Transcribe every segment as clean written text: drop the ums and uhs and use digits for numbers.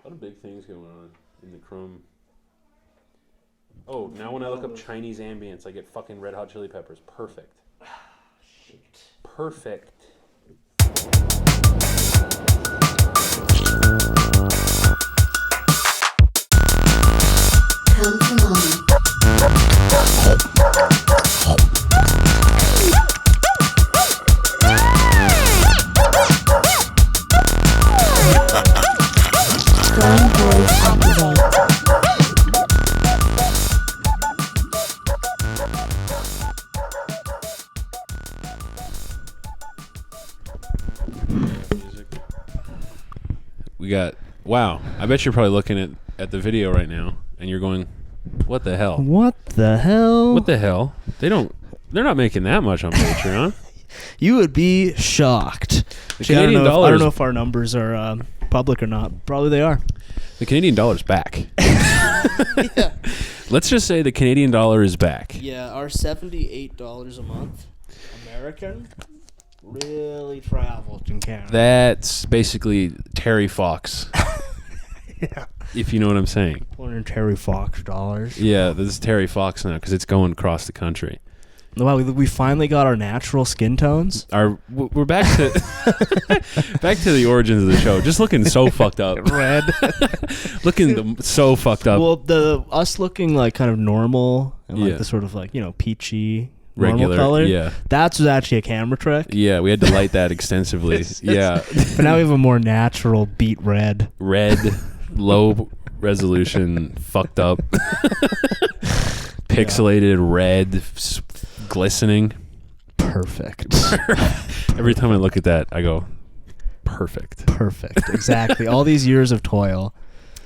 A lot of big things going on in the Chrome. Oh, now when I look up Chinese ambience, I get fucking Red Hot Chili Peppers. Perfect. Shit. Perfect. Come to mama. Strong voice activate. We got, wow. I bet you're probably looking at the video right now and you're going, what the hell? What the hell? What the hell? They're not making that much on Patreon. You would be shocked. Canadian I dollars. don't know if our numbers are public or not. Probably they are. The Canadian dollar's back. Yeah. Let's just say the Canadian dollar is back. Yeah, our $78 a month American really traveled in Canada. That's basically Terry Fox. Yeah. If you know what I'm saying. Terry Fox dollars. Yeah, this is Terry Fox now because it's going across the country. Wow, we finally got our natural skin tones. We're back to back to the origins of the show. Just looking so fucked up. Red. Looking so fucked up. Well, us looking like kind of normal and like Yeah. the sort of like, peachy Regular, normal color. yeah. That's actually a camera trick. Yeah, we had to light that extensively. Yeah. But now we have a more natural beet red. Red, low resolution, fucked up. Pixelated red, glistening. Perfect. Every time I look at that, I go, perfect. Perfect. Exactly. All these years of toil.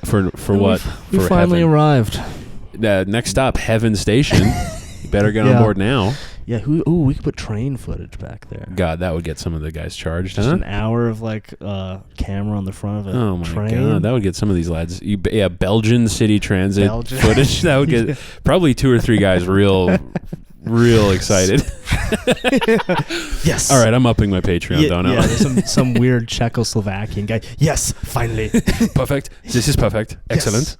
For what? We For finally heaven. arrived. Next stop, Heaven Station. You better get Yeah. on board now. Yeah, we could put train footage back there. God, that would get some of the guys charged, Just huh? an hour of camera on the front of a Oh my train. God, that would get some of these lads. Belgian city transit Belgian. footage. That would get probably 2 or 3 guys real excited. Yes. All right, I'm upping my Patreon, don't I? Yeah, there's some weird Czechoslovakian guy. Yes, finally. Perfect. This is perfect. Excellent.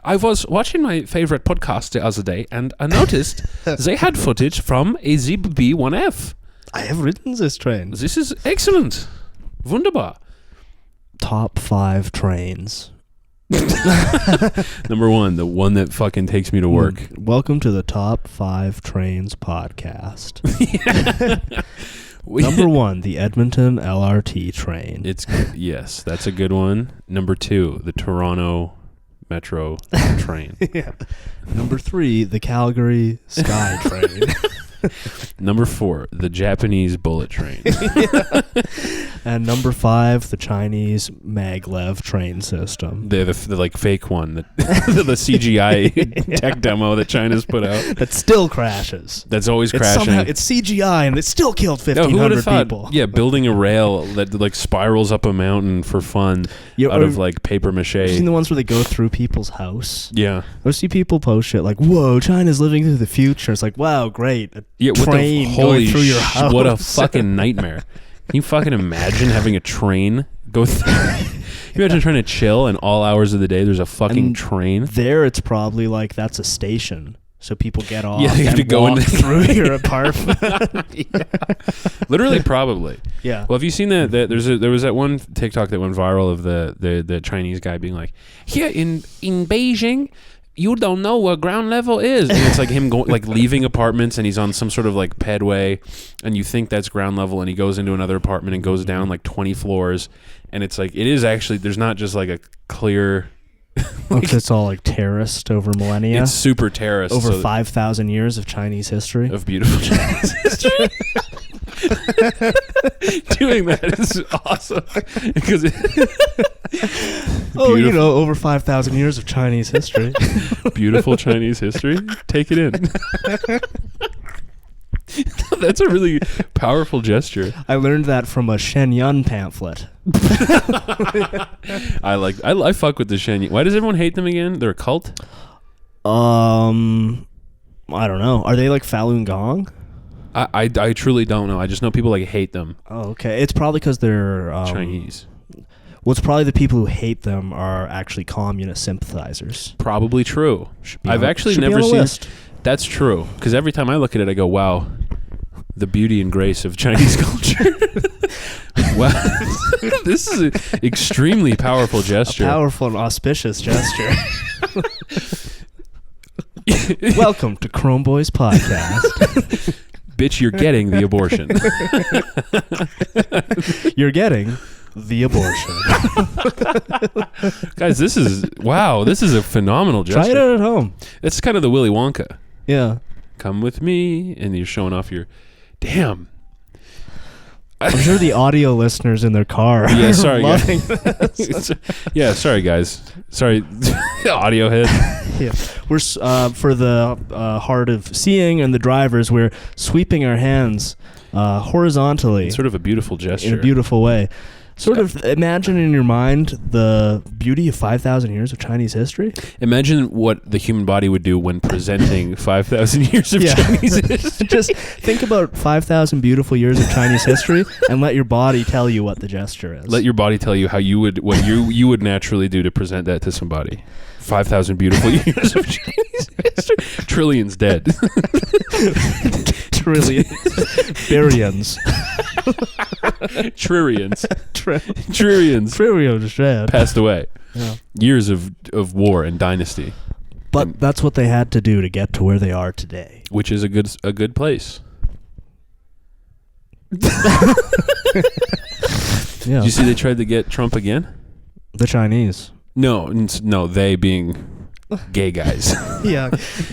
I was watching my favorite podcast the other day, and I noticed they had footage from a Zip B1F. I have ridden this train. This is excellent. Wunderbar. Top 5 trains. Number 1, the one that fucking takes me to work. Welcome to the Top 5 Trains podcast. We- Number 1, the Edmonton LRT train. Yes, that's a good one. Number 2, the Toronto Metro train. Yeah. Number 3, the Calgary Sky train. Number 4, the Japanese bullet train. And number 5, the Chinese maglev train system. The like fake one, the CGI tech demo that China's put out. That still crashes. That's always crashing. It's CGI and it still killed No, who would 1,500 have thought? people. Yeah, building a rail that like spirals up a mountain for fun out of like paper mache. Have you seen the ones where they go through people's house? Yeah. I see people post shit like, "Whoa, China's living through the future." It's like, wow, great. Yeah, what train the, going holy through your house. What a fucking nightmare. Can you fucking imagine having a train go through? Can you imagine trying to chill and all hours of the day there's a fucking And train? There, it's probably like that's a station. So people get off Yeah, you have and to go walk into- through your apartment. Literally, probably. Yeah. Well, have you seen that? There was that one TikTok that went viral of the Chinese guy being like, "Here in Beijing, you don't know what ground level is," and it's like him going like leaving apartments, and he's on some sort of like pedway, and you think that's ground level, and he goes into another apartment and goes down like 20 floors, and it's like it is actually there's not just like a clear. It's all like terraced over millennia. It's super terraced over so 5,000 years of Chinese history. of beautiful Chinese history. Doing that is awesome because Over 5,000 years of Chinese history. beautiful Chinese history. Take it in. That's a really powerful gesture. I learned that from a Shenyang pamphlet. I fuck with the Shen. Why does everyone hate them again? They're a cult? I don't know. Are they like Falun Gong? I truly don't know. I just know people like hate them. Oh, okay. It's probably because they're Chinese. Well, it's probably the people who hate them are actually communist sympathizers. Probably true. I've actually should be never on the seen. list. That's true. Because every time I look at it, I go, "Wow, the beauty and grace of Chinese culture." Wow, this is an extremely powerful gesture. A powerful and auspicious gesture. Welcome to Chrome Boys Podcast. Bitch, you're getting the abortion. You're getting the abortion. Guys, this is a phenomenal gesture. Try it out at home. It's kind of the Willy Wonka. Yeah. Come with me, and you're showing off your. Damn. I'm sure the audio listeners in their car Yeah, are sorry, loving guys. this. Yeah, sorry, guys. Sorry, audio head. Yeah. We're for the hard of seeing and the drivers, we're sweeping our hands horizontally. It's sort of a beautiful gesture. In a beautiful way. Sort of imagine in your mind the beauty of 5,000 years of Chinese history. Imagine what the human body would do when presenting 5,000 years of Chinese history. Just think about 5,000 beautiful years of Chinese history and let your body tell you what the gesture is. Let your body tell you how what you would naturally do to present that to somebody. 5,000 beautiful years of Chinese history. Trillions dead. Trillions. Billions. Trillions. Trillions dead. Passed away. Yeah. Years of war and dynasty. But that's what they had to do to get to where they are today. Which is a good place. Yeah. Did you see they tried to get Trump again? The Chinese. No, they being gay guys. Yeah,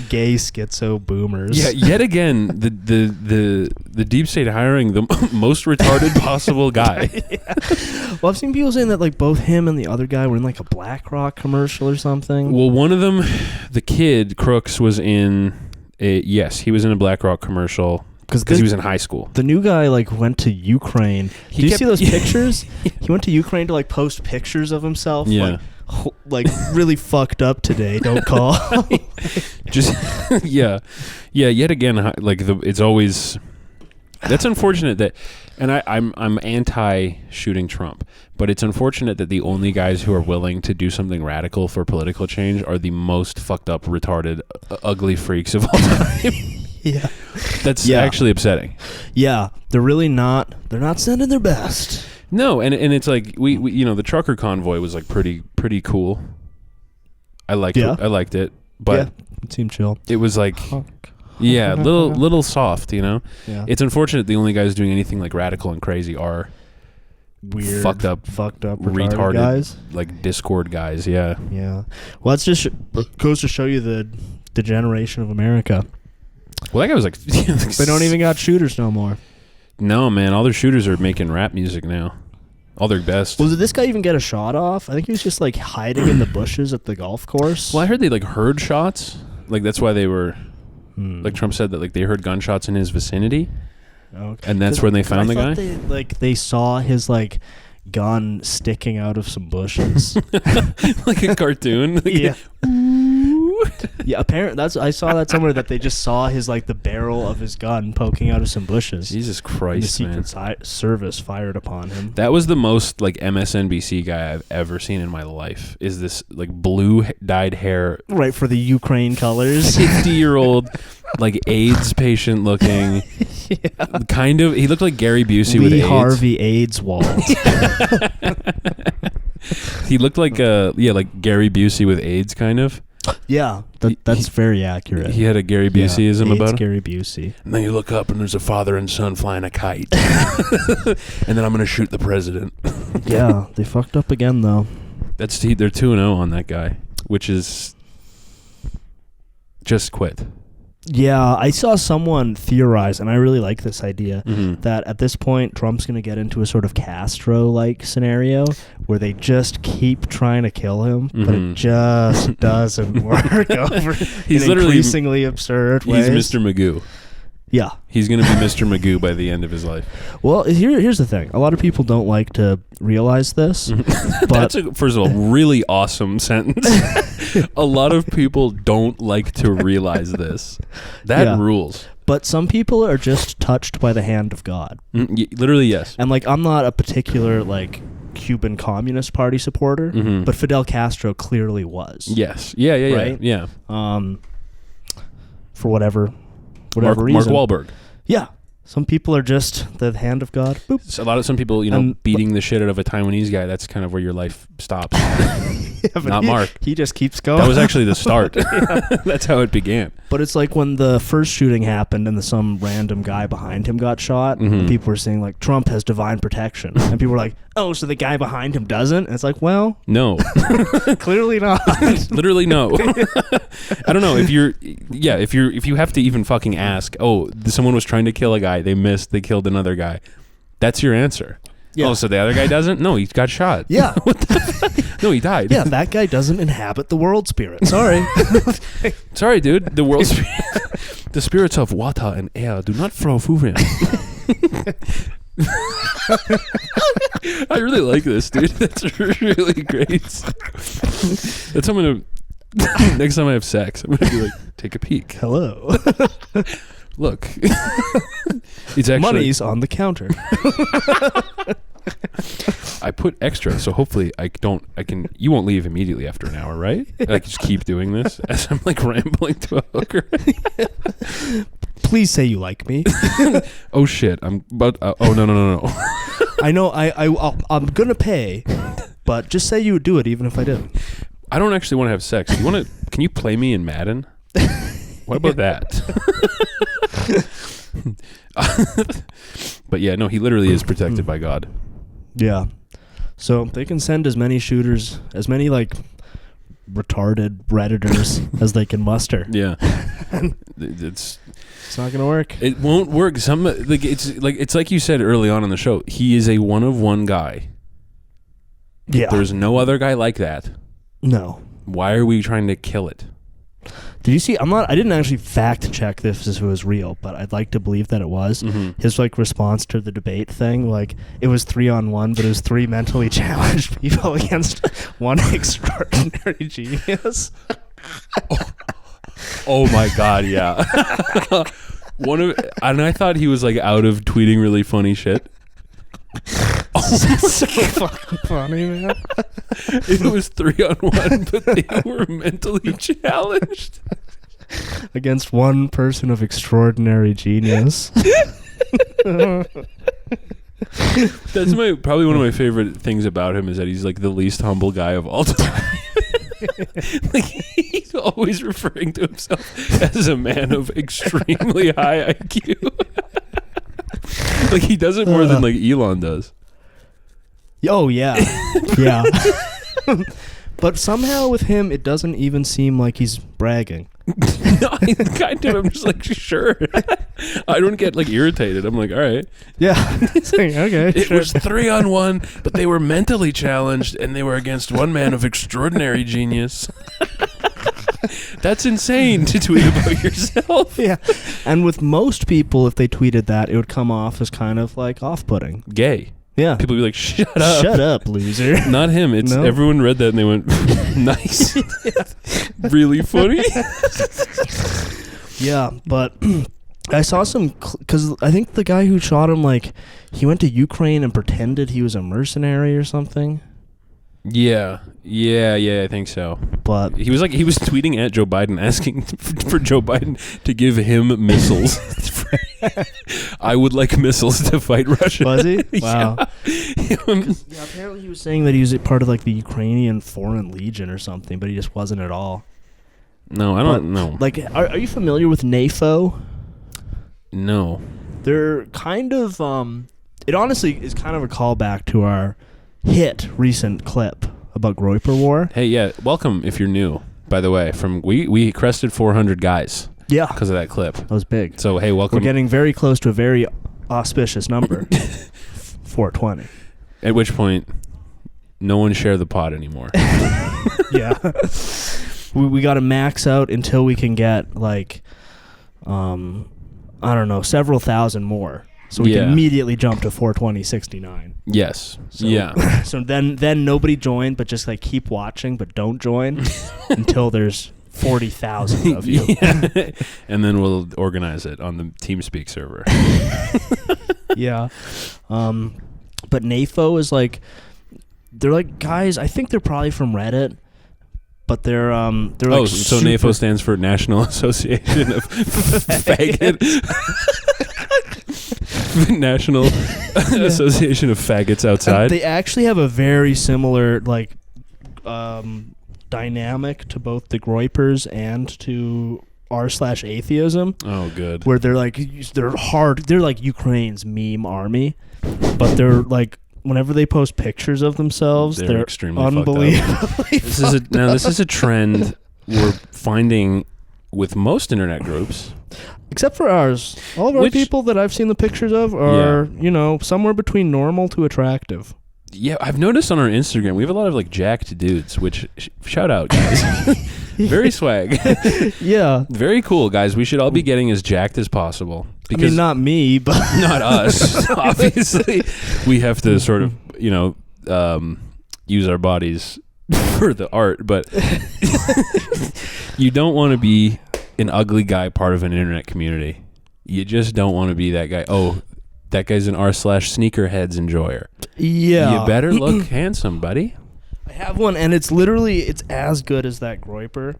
gay schizo boomers. Yeah, yet again, the deep state hiring the most retarded possible guy. Yeah. Well, I've seen people saying that like both him and the other guy were in like a BlackRock commercial or something. Well, one of them, the kid Crooks, was in he was in a BlackRock commercial because he was in high school. The new guy like went to Ukraine. Did you see those pictures? He went to Ukraine to like post pictures of himself. Yeah. Like really fucked up today. Don't call. Just yeah. Yet again, like it's always. That's unfortunate that, and I'm anti shooting Trump, but it's unfortunate that the only guys who are willing to do something radical for political change are the most fucked up, retarded, ugly freaks of all time. Yeah. That's actually upsetting. Yeah, they're really not. They're not sending their best. No, and it's like we the trucker convoy was like pretty cool. I liked it, but it seemed chill. it was like little soft, Yeah. It's unfortunate the only guys doing anything like radical and crazy are Weird, fucked up retarded guys, like Discord guys. Yeah. Well, that's just goes to show you the degeneration of America. Well, that guy was like They don't even got shooters no more. No, man, all their shooters are making rap music now. All their best. Well, did this guy even get a shot off? I think he was just like hiding in the bushes at the golf course. Well, I heard they like heard shots. Like that's why they were like Trump said that like they heard gunshots in his vicinity. Okay. And that's when they found the guy. They saw his like gun sticking out of some bushes, like a cartoon. Yeah. Yeah, apparently I saw that somewhere that they just saw his like the barrel of his gun poking out of some bushes. Jesus Christ, and the Secret Service fired upon him. That was the most like MSNBC guy I've ever seen in my life. Is this like blue dyed hair, right, for the Ukraine colors? 50-year-old like AIDS patient looking. Yeah. Kind of. He looked like Gary Busey Lee with AIDS. Harvey AIDS Wall. He looked like like Gary Busey with AIDS, kind of. Yeah, that's very accurate. He had a Gary Buseyism about him. Gary Busey. And then you look up and there's a father and son flying a kite. And then I'm going to shoot the president. Yeah, they fucked up again though. They're 2-0 on that guy, which is just quit. Yeah, I saw someone theorize, and I really like this idea, Mm-hmm. that at this point, Trump's going to get into a sort of Castro-like scenario where they just keep trying to kill him, but it just doesn't work over He's in literally increasingly absurd ways. He's Mr. Magoo. Yeah. He's going to be Mr. Magoo by the end of his life. Well, here's the thing. A lot of people don't like to realize this. But That's, first of all, really awesome sentence. A lot of people don't like to realize this. That rules. But some people are just touched by the hand of God. Literally, yes. And, like, I'm not a particular, like, Cuban Communist Party supporter, Mhm. but Fidel Castro clearly was. Yes. Yeah. Right? Yeah. For whatever Mark reason. Wahlberg. Yeah. Some people are just the hand of God. Boop. So some people, beating the shit out of a Taiwanese guy. That's kind of where your life stops. Yeah, but Not Mark. He just keeps going. That was actually the start. That's how it began. But it's like when the first shooting happened and some random guy behind him got shot, Mhm. and people were saying, like, Trump has divine protection. And people were like, oh, so the guy behind him doesn't? And it's like, well, No. clearly not. Literally no. I don't know if you have to even fucking ask, someone was trying to kill a guy, they missed, they killed another guy. That's your answer. Yeah. Oh, so the other guy doesn't? No, he got shot. Yeah. No, he died. Yeah, that guy doesn't inhabit the world spirit. Sorry. Sorry, dude. The world the spirits of water and air do not flow through him. I really like this, dude. That's really great. That's how I'm gonna next time I have sex, I'm gonna be like, take a peek. Hello. Look. It's actually Money's on the counter. I put extra, so hopefully you won't leave immediately after an hour, right? Like just keep doing this as I'm like rambling to a hooker. Please say you like me. Oh shit! I'm about. Oh no. I know. I'm gonna pay, but just say you would do it even if I didn't. I don't actually want to have sex. You want to? Can you play me in Madden? What about that? But yeah, no, he literally is protected by God. Yeah. So they can send as many shooters, as many like retarded Redditors as they can muster. Yeah. It's not gonna work. It won't work. It's like you said early on in the show. He is a one of one guy. Yeah. There's no other guy like that. No. Why are we trying to kill it? Did you see? I didn't actually fact check this if it was real, but I'd like to believe that it was. Mm-hmm. His like response to the debate thing, like it was 3-on-1, but it was 3 mentally challenged people against one extraordinary genius. Oh my god, yeah. And I thought he was like out of tweeting really funny shit. That's so fucking funny, man. It was 3-on-1, but they were mentally challenged against one person of extraordinary genius. That's probably one of my favorite things about him is that he's like the least humble guy of all time. Like he's always referring to himself as a man of extremely high IQ. Like he does it more than like Elon does. Oh yeah. Yeah. But somehow with him it doesn't even seem like he's bragging. No, kind of. I'm just like, sure. I don't get like irritated. I'm like, all right. Yeah. Okay. It sure. was 3-on-1, but they were mentally challenged and they were against one man of extraordinary genius. That's insane to tweet about yourself. Yeah. And with most people, if they tweeted that, it would come off as kind of like off-putting. Gay. Yeah. People would be like, shut up. Shut up, loser. Not him. It's No. Everyone read that and they went, nice. Really funny. Yeah, but I saw some, because I think the guy who shot him, like, he went to Ukraine and pretended he was a mercenary or something. Yeah, I think so. But he was tweeting at Joe Biden asking for Joe Biden to give him missiles. I would like missiles to fight Russia. Was he? Wow. Yeah. Yeah, apparently he was saying that he was part of like the Ukrainian Foreign Legion or something, but he just wasn't at all. No, I don't know. Like, are you familiar with NAFO? No. They're kind of it honestly is kind of a callback to our recent clip about Groyper War. Hey, yeah, welcome if you're new. By the way, we crested 400 guys. Yeah, because of that clip. That was big. So hey, welcome. We're getting very close to a very auspicious number. 420. At which point, no one share the pod anymore. Yeah. We got to max out until we can get like, I don't know, several thousand more. So we can immediately jump to 420.69. Yes. So, yeah. So then nobody join, but just like keep watching, but don't join until there's 40,000 of you. Yeah. And then we'll organize it on the TeamSpeak server. Yeah. But NAFO is like, they're like guys. I think they're probably from Reddit, but they're like so NAFO stands for National Association of Faggot. National Association of Faggots Outside. They actually have a very similar like dynamic to both the Groypers and to r/atheism. Oh, good. Where they're like they're like Ukraine's meme army, but they're like whenever they post pictures of themselves, they're extremely unbelievably. This is a trend we're finding with most internet groups. Except for ours. All of our people that I've seen the pictures of are, somewhere between normal to attractive. Yeah, I've noticed on our Instagram, we have a lot of like jacked dudes, which shout out, guys. Very swag. Yeah. Very cool, guys. We should all be getting as jacked as possible. Because, I mean, not me, but... Not us, obviously. We have to sort of, use our bodies for the art, but you don't want to be an ugly guy part of an internet community. You just don't want to be that guy. Oh, that guy's an r/sneakerheads enjoyer. Yeah. You better look handsome, buddy. I have one, and it's as good as that Groyper.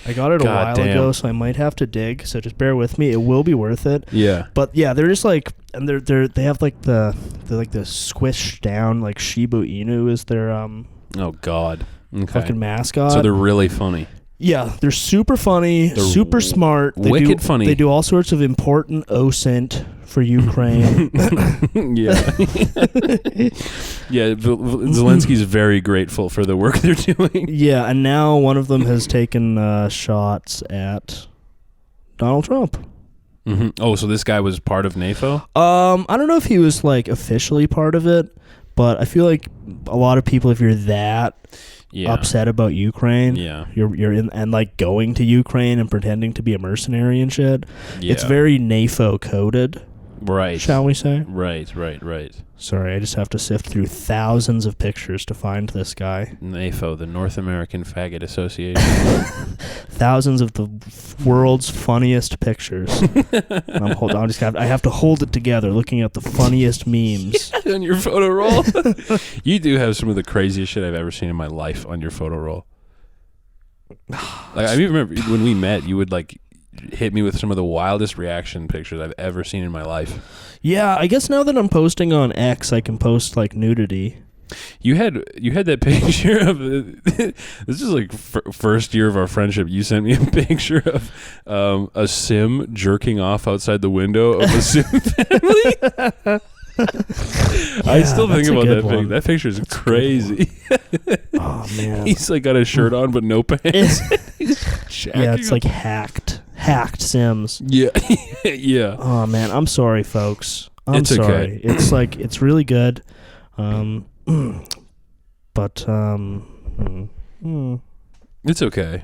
I got it a while ago, so I might have to dig. So just bear with me; it will be worth it. Yeah. But yeah, they're just like, and they have like the squished down like Shiba Inu is their Oh God. Okay. Fucking mascot. So they're really funny. Yeah, they're super funny, super smart. Wicked funny. They do all sorts of important OSINT for Ukraine. Yeah. Yeah, Zelensky's very grateful for the work they're doing. Yeah, and now one of them has taken shots at Donald Trump. Mm-hmm. Oh, so this guy was part of NAFO? I don't know if he was like officially part of it, but I feel like a lot of people, if you're that upset about Ukraine, you're in and like going to Ukraine and pretending to be a mercenary and shit. Yeah. It's very NAFO coded, right? Shall we say? Right. Sorry, I just have to sift through thousands of pictures to find this guy. NAFO, the North American Faggot Association. Thousands of the world's funniest pictures. I have to hold it together, looking at the funniest memes on your photo roll. You do have some of the craziest shit I've ever seen in my life on your photo roll. Like I remember when we met, you would like hit me with some of the wildest reaction pictures I've ever seen in my life. Yeah, I guess now that I'm posting on X, I can post like nudity. You had that picture of this is like first year of our friendship. You sent me a picture of a Sim jerking off outside the window of a Sim family. I still think about that picture. That picture is crazy. Oh man, he's like got his shirt on but no pants. Yeah, it's like hacked Sims. Yeah. Yeah. Oh man, I'm sorry, folks. It's sorry. Okay. It's like it's really good. But it's okay.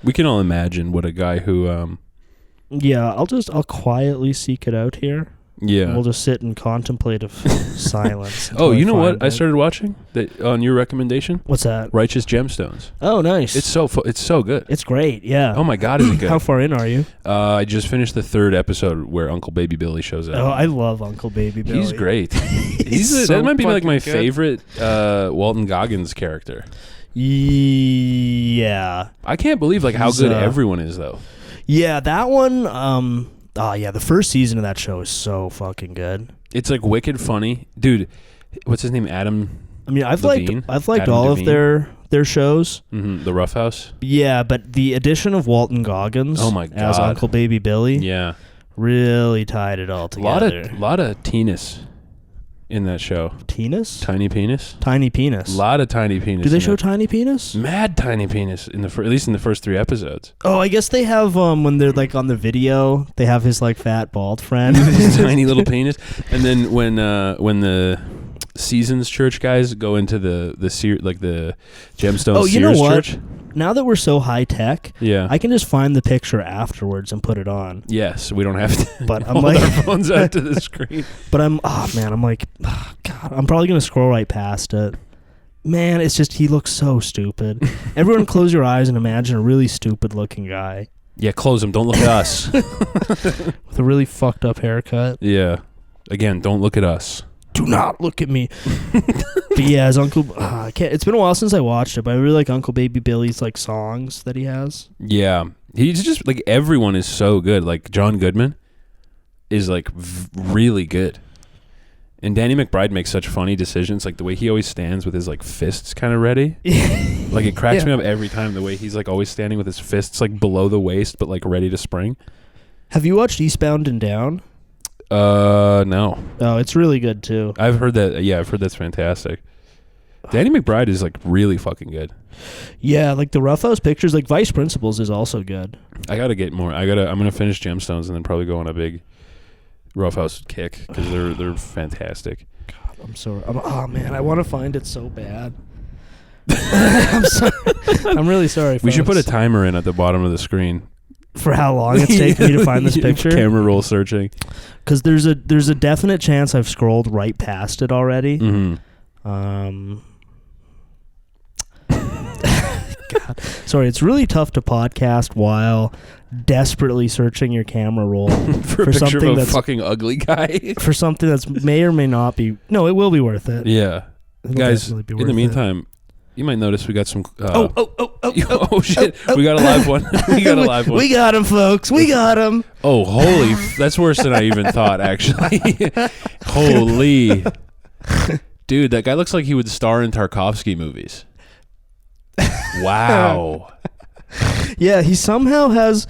We can all imagine what a guy who yeah, I'll quietly seek it out here. Yeah. We'll just sit in contemplative silence. Oh, you know what I started watching that on your recommendation? What's that? Righteous Gemstones. Oh, nice. It's so good. It's great, yeah. Oh my God, is it good? How far in are you? I just finished the 3rd episode where Uncle Baby Billy shows up. Oh, I love Uncle Baby Billy. He's great. So that might be like my good. favorite Walton Goggins character. Yeah. I can't believe like how good everyone is though. Yeah, that one the first season of that show is so fucking good. It's like wicked funny. Dude, what's his name? Adam I mean, I've Levine? liked Adam all Devine? of their shows. Mm-hmm. The Rough House? Yeah, but the addition of Walton Goggins as Uncle Baby Billy really tied it all together. Lot of Teenus in that show. Penis? Tiny penis? Tiny penis. A lot of tiny penis. Do they show tiny penis? Mad tiny penis at least in the first 3 episodes. Oh, I guess they have when they're like on the video, they have his like fat bald friend, his tiny little penis, and then when the Seasons Church guys go into the Gemstone Sears Church. Now that we're so high tech, I can just find the picture afterwards and put it on. Yes, we don't have to. But I'm hold like, our phones out to the screen. But I'm like, oh, God, I'm probably gonna scroll right past it. Man, it's just he looks so stupid. Everyone, close your eyes and imagine a really stupid-looking guy. Yeah, close them. Don't look at us. With a really fucked up haircut. Yeah. Again, don't look at us. do not look at me. But yeah, his Uncle... I can't. It's been a while since I watched it, but I really like Uncle Baby Billy's like songs that he has. Yeah. He's just like, everyone is so good. Like John Goodman is like really good. And Danny McBride makes such funny decisions, like the way he always stands with his like fists kind of ready. Like it cracks me up every time, the way he's like always standing with his fists like below the waist but like ready to spring. Have you watched Eastbound and Down? No. Oh, it's really good too. I've heard that. Yeah, I've heard that's fantastic. Danny McBride is like really fucking good. Yeah, like the Roughhouse Pictures, like Vice Principals is also good. I gotta get more. I'm gonna finish Gemstones and then probably go on a big Roughhouse kick because they're fantastic. God, I'm sorry. Oh man, I want to find it so bad. I'm sorry. I'm really sorry. We should put a timer in at the bottom of the screen for how long it's taken me to find this picture. Camera roll searching, because there's a definite chance I've scrolled right past it already. Mm-hmm. God, sorry. It's really tough to podcast while desperately searching your camera roll for something of a that's fucking ugly guy. For something that's may or may not be. No, it will be worth it. Yeah, guys. In the meantime, you might notice we got some. Oh shit! We got a live one. We got a live one. We got him, folks. We got him. Oh, holy! That's worse than I even thought. Actually, holy, dude, that guy looks like he would star in Tarkovsky movies. Wow. Yeah, he somehow has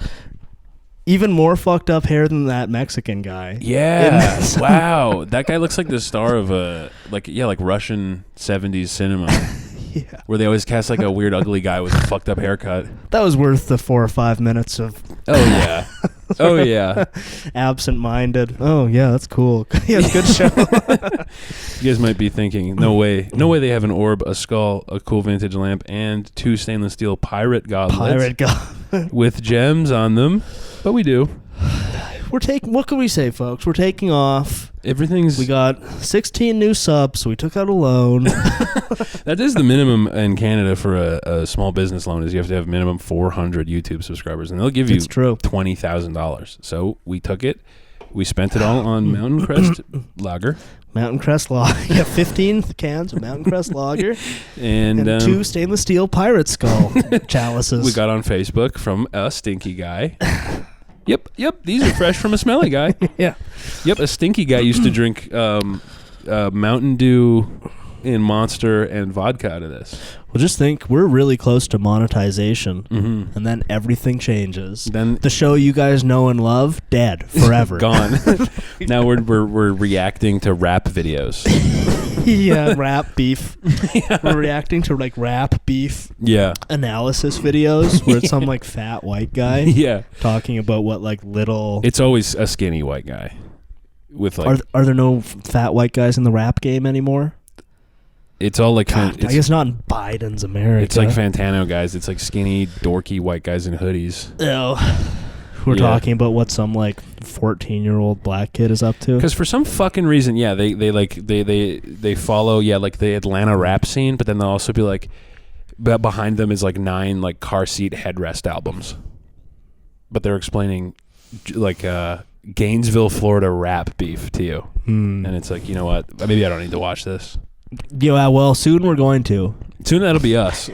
even more fucked up hair than that Mexican guy. Yeah. Wow. That guy looks like the star of a like Russian 70s cinema. Yeah. Where they always cast like a weird ugly guy with a fucked up haircut. That was worth the 4 or 5 minutes of oh yeah. Oh yeah. Absent-minded. Oh yeah, that's cool. Yeah, good show. You guys might be thinking, no way they have an orb, a skull, a cool vintage lamp, and 2 stainless steel pirate goblets with gems on them. But we do. We're taking. What can we say, folks? We're taking off. We got 16 new subs, so we took out a loan. That is the minimum in Canada for a small business loan. Is you have to have minimum 400 YouTube subscribers, and they'll give you $20,000. So we took it. We spent it all on Mountain Crest Lager. Mountain Crest Lager. Yeah, 15 cans of Mountain Crest Lager. and 2 stainless steel pirate skull chalices. We got on Facebook from a stinky guy. Yep. These are fresh from a smelly guy. Yeah. Yep, a stinky guy used to drink Mountain Dew and Monster and vodka out of this. Well, just think, we're really close to monetization, and then everything changes. Then the show you guys know and love, dead forever, gone. Now we're reacting to rap videos. Yeah, rap beef. Yeah. We're reacting to like rap beef. Yeah. Analysis videos where it's some like fat white guy. Yeah. Talking about what like little. It's always a skinny white guy. With like. Are there no fat white guys in the rap game anymore? It's all like God, I guess not in Biden's America. It's like Fantano guys. It's like skinny, dorky white guys in hoodies. Oh. We're talking about what some like 14-year-old black kid is up to. Because for some fucking reason, yeah, they follow like the Atlanta rap scene, but then they'll also be like, behind them is like 9 like car seat headrest albums, but they're explaining like Gainesville, Florida rap beef to you, and it's like, you know what? Maybe I don't need to watch this. Yeah, well, soon we're going to. Soon that'll be us.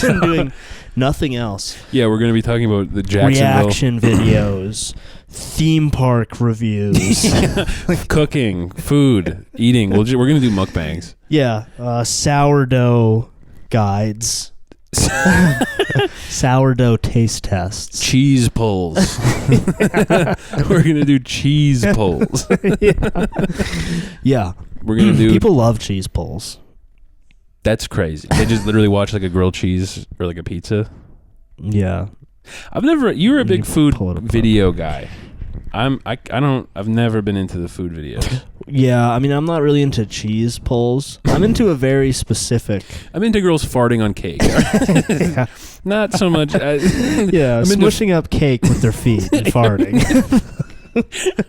Doing nothing else. Yeah, we're going to be talking about the Jacksonville reaction videos, theme park reviews, cooking, food, eating. We're going to do mukbangs. Yeah, sourdough guides, sourdough taste tests, cheese pulls. We're going to do cheese pulls. Yeah. We're going to do. People love cheese pulls. That's crazy. They just literally watch like a grilled cheese or like a pizza. Yeah. You're a big food video guy. I've never been into the food videos. Yeah, I mean, I'm not really into cheese pulls. I'm into a very specific. I'm into girls farting on cake. Yeah. Not so much. Yeah, smushing up cake with their feet and farting.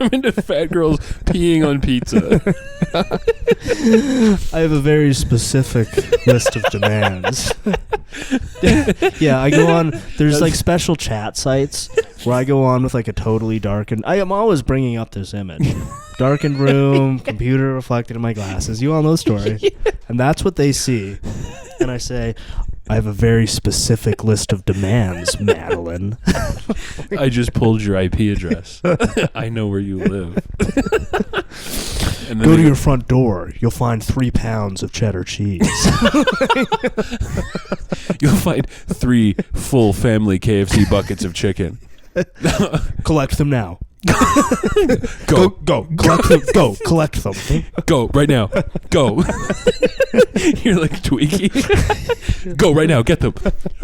I'm into fat girls peeing on pizza. I have a very specific list of demands. Yeah, I go on. There's like special chat sites where I go on with like a totally darkened. I am always bringing up this image. Darkened room, computer reflected in my glasses. You all know the story. And that's what they see. And I say, I have a very specific list of demands, Madeline. I just pulled your IP address. I know where you live. And then Go to your front door. You'll find 3 pounds of cheddar cheese. You'll find 3 full family KFC buckets of chicken. Collect them now. Go. Collect them. Go. Collect them. Go right now. Go. You're like tweaking. Go right now. Get them.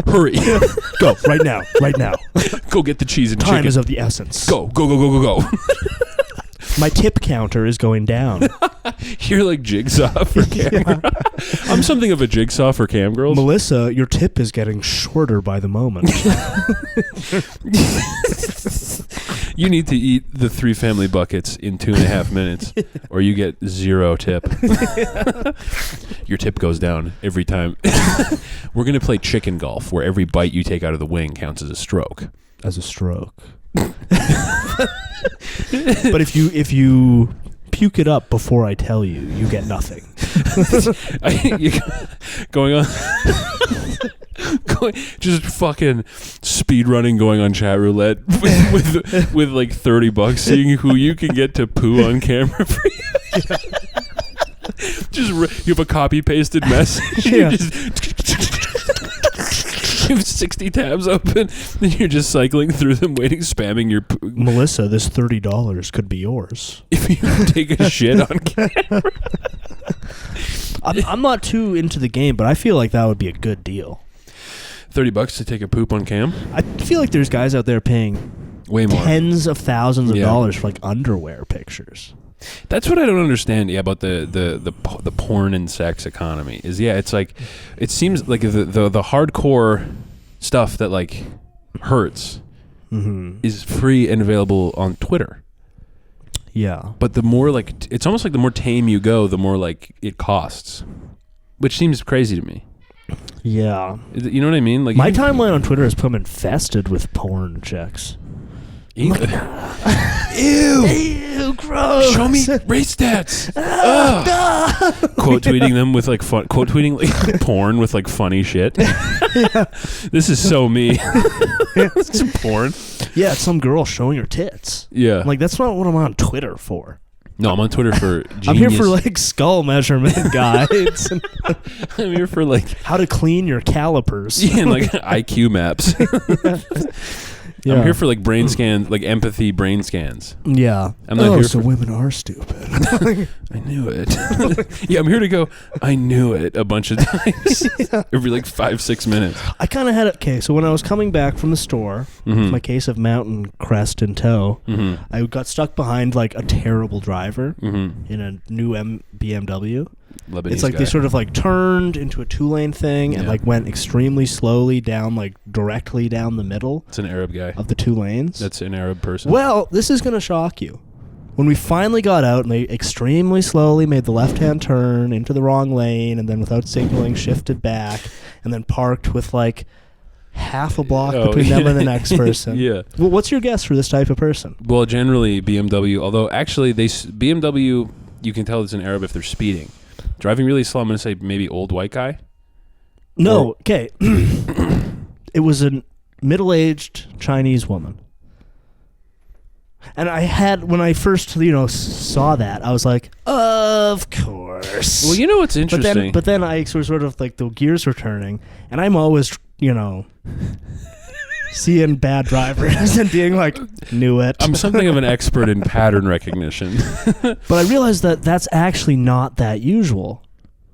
Hurry. Go right now. Right now. Go get the cheese and Time chicken. is of the essence. Go. My tip counter is going down. You're like Jigsaw for cam. I'm something of a Jigsaw for cam girls. Melissa, your tip is getting shorter by the moment. You need to eat the 3 family buckets in 2.5 minutes, or you get 0 tip. Your tip goes down every time. We're gonna play chicken golf, where every bite you take out of the wing counts as a stroke. As a stroke. But if you puke it up before I tell you, you get nothing. Going on. Just fucking speed running, going on chat roulette with like $30, seeing who you can get to poo on camera for you. You have a copy pasted message. Yeah. You have 60 tabs open, and you're just cycling through them, spamming your poo. Melissa, this $30 could be yours. If you take a shit on camera. I'm not too into the game, but I feel like that would be a good deal. $30 to take a poop on cam? I feel like there's guys out there paying way more, tens of thousands of dollars for like underwear pictures. That's what I don't understand about the porn and sex economy. It's like, it seems like the hardcore stuff that like hurts is free and available on Twitter. Yeah, but the more like, it's almost like the more tame you go, the more like it costs, which seems crazy to me. Yeah, you know what I mean? Like, my timeline on Twitter has become infested with porn chicks. Ew, gross. Show me race stats. Quote tweeting them with like quote tweeting like porn with like funny shit. Yeah. This is so me. Some porn. Yeah, it's some girl showing her tits. Yeah, I'm like, that's not what I'm on Twitter for. No, I'm on Twitter for genius. I'm here for like skull measurement guides. I'm here for like how to clean your calipers. Yeah, and like IQ maps. Yeah. I'm here for like brain scans, like empathy brain scans. Yeah. I'm not here so for women are stupid. I knew it. Yeah, I'm here to go, I knew it a bunch of times. Every like 5-6 minutes. I kind of had it. Okay, so when I was coming back from the store with my case of Mountain Crest in tow, I got stuck behind like a terrible driver in a new BMW. Lebanese it's like guy. They sort of like turned into a 2-lane thing and like went extremely slowly down, like directly down the middle. It's an Arab guy. Of the 2 lanes. That's an Arab person. Well, this is going to shock you. When we finally got out and they extremely slowly made the left-hand turn into the wrong lane and then without signaling shifted back and then parked with like half a block between them and the next person. Yeah. Well, what's your guess for this type of person? Well, generally BMW, although actually BMW, you can tell it's an Arab if they're speeding. Driving really slow, I'm going to say maybe old white guy. No, okay. It was a middle-aged Chinese woman. And I had, when I first, saw that, I was like, of course. Well, you know what's interesting? But then I sort of like the gears were turning, and I'm always, seeing bad drivers and being like, knew it. I'm something of an expert in pattern recognition. But I realized that that's actually not that usual.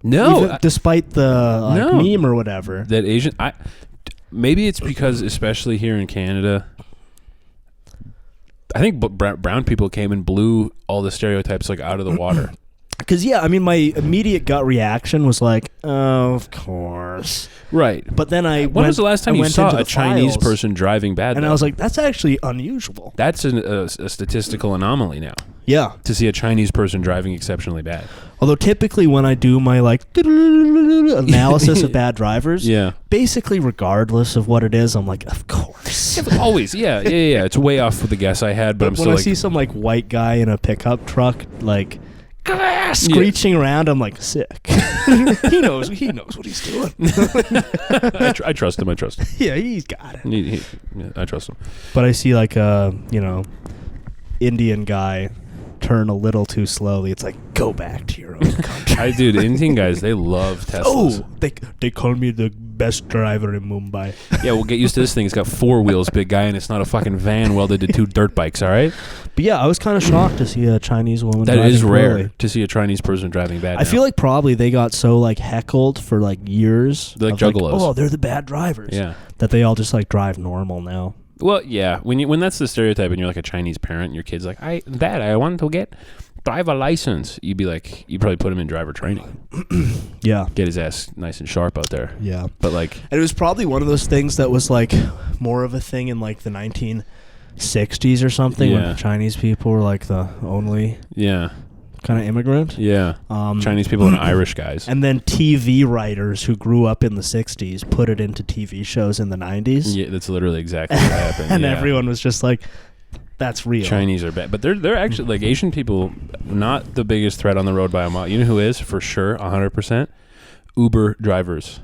No. Even despite the meme or whatever. That Asian, maybe it's because, especially here in Canada, I think brown people came and blew all the stereotypes like out of the water. Because, yeah, I mean, my immediate gut reaction was like, oh, of course. Right. But then when was the last time you saw a Chinese person driving bad? And I was like, that's actually unusual. That's a statistical anomaly now. Yeah. To see a Chinese person driving exceptionally bad. Although typically when I do my like analysis of bad drivers, basically regardless of what it is, I'm like, of course. Yeah, always, yeah. It's way off with the guess I had, but I'm still when I like, see some like white guy in a pickup truck like screeching around, I'm like, sick. he knows what he's doing. I trust him. Yeah, he's got it. I trust him. But I see like a Indian guy turn a little too slowly. It's like, go back to your own country. Dude, Indian guys, they love Teslas. Oh, they call me the best driver in Mumbai. Yeah, we'll get used to this thing. It's got 4 wheels, big guy, and it's not a fucking van welded to 2 dirt bikes, all right? But yeah, I was kind of shocked to see a Chinese woman That driving is rare poorly. to see a Chinese person driving bad I feel like probably they got so like heckled for like years. They're like juggalos. Oh, they're the bad drivers. Yeah. That they all just like drive normal now. Well, yeah. When that's the stereotype and you're like a Chinese parent and your kid's like, I want to get driver license, you'd probably put him in driver training. Yeah. Get his ass nice and sharp out there. Yeah. But like, and it was probably one of those things that was like more of a thing in like the 1960s or something when Chinese people were like the only kind of immigrant. Yeah. Chinese people and Irish guys. And then TV writers who grew up in the 60s put it into TV shows in the 90s. Yeah, that's literally exactly what happened. And everyone was just like, that's real. Chinese are bad. But they're actually, like, Asian people, not the biggest threat on the road by a mile. You know who is, for sure, 100%? Uber drivers.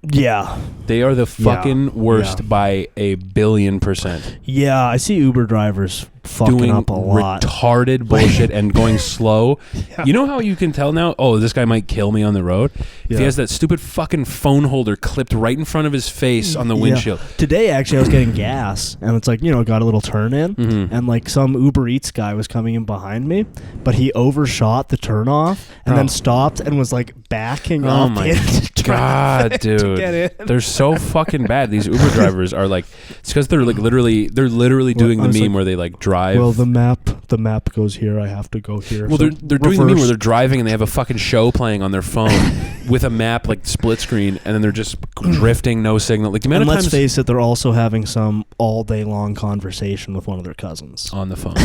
Yeah. They are the fucking worst by 1,000,000,000%. Yeah, I see Uber drivers fucking doing up a lot. Retarded bullshit and going slow. You know how you can tell now, oh, this guy might kill me on the road? If he has that stupid fucking phone holder clipped right in front of his face on the windshield. Today, actually, I was getting gas, and it's like, got a little turn in, and like some Uber Eats guy was coming in behind me, but he overshot the turn off and then stopped and was like backing off. Oh my God, dude. They're so fucking bad. These Uber drivers are like, it's because they're like literally doing the meme where they like drive. Well, the map goes here. I have to go here. Well, so they're doing the meme where they're driving and they have a fucking show playing on their phone with a map like split screen, and then they're just drifting, no signal. Like the amount of times, let's face it, they're also having some all day long conversation with one of their cousins on the phone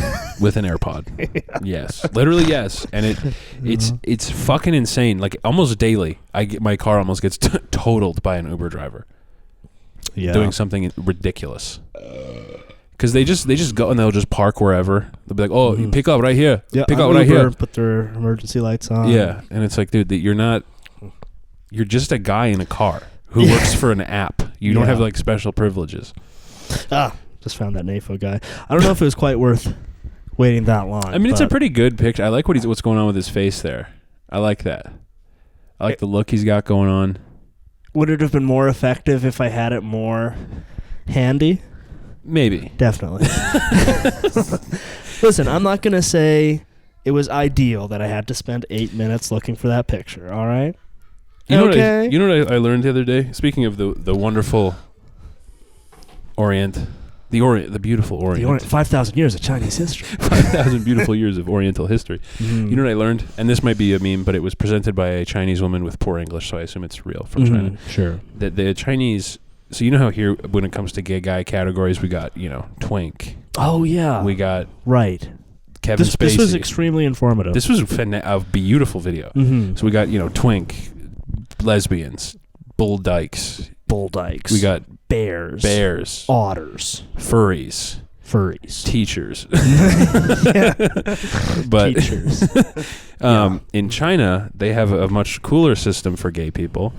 with an AirPod. Yes, literally yes, and it's fucking insane. Like almost daily, my car almost gets totaled by an Uber driver. Yeah, doing something ridiculous. Because they just go and they'll just park wherever. They'll be like, "Oh, you pick up right here. Yeah, pick up right here." Put their emergency lights on. Yeah, and it's like, dude, you're just a guy in a car who works for an app. You don't have like special privileges. Just found that NAFO guy. I don't know if it was quite worth waiting that long. I mean, it's a pretty good picture. I like what's going on with his face there. I like that. I like the look he's got going on. Would it have been more effective if I had it more handy? Maybe. Definitely. Listen, I'm not going to say it was ideal that I had to spend 8 minutes looking for that picture, all right? You know what I learned the other day? Speaking of the wonderful the beautiful Orient. 5,000 years of Chinese history. 5,000 beautiful years of Oriental history. Mm. You know what I learned? And this might be a meme, but it was presented by a Chinese woman with poor English, so I assume it's real from China. Sure. That the Chinese... So you know how here, when it comes to gay guy categories, we got, twink. Oh, yeah. We got... Right. Kevin Spacey. This was extremely informative. This was a beautiful video. Mm-hmm. So we got, twink, lesbians, bull dykes. We got bears. Otters. Furries. Teachers. But teachers. In China, they have a much cooler system for gay people,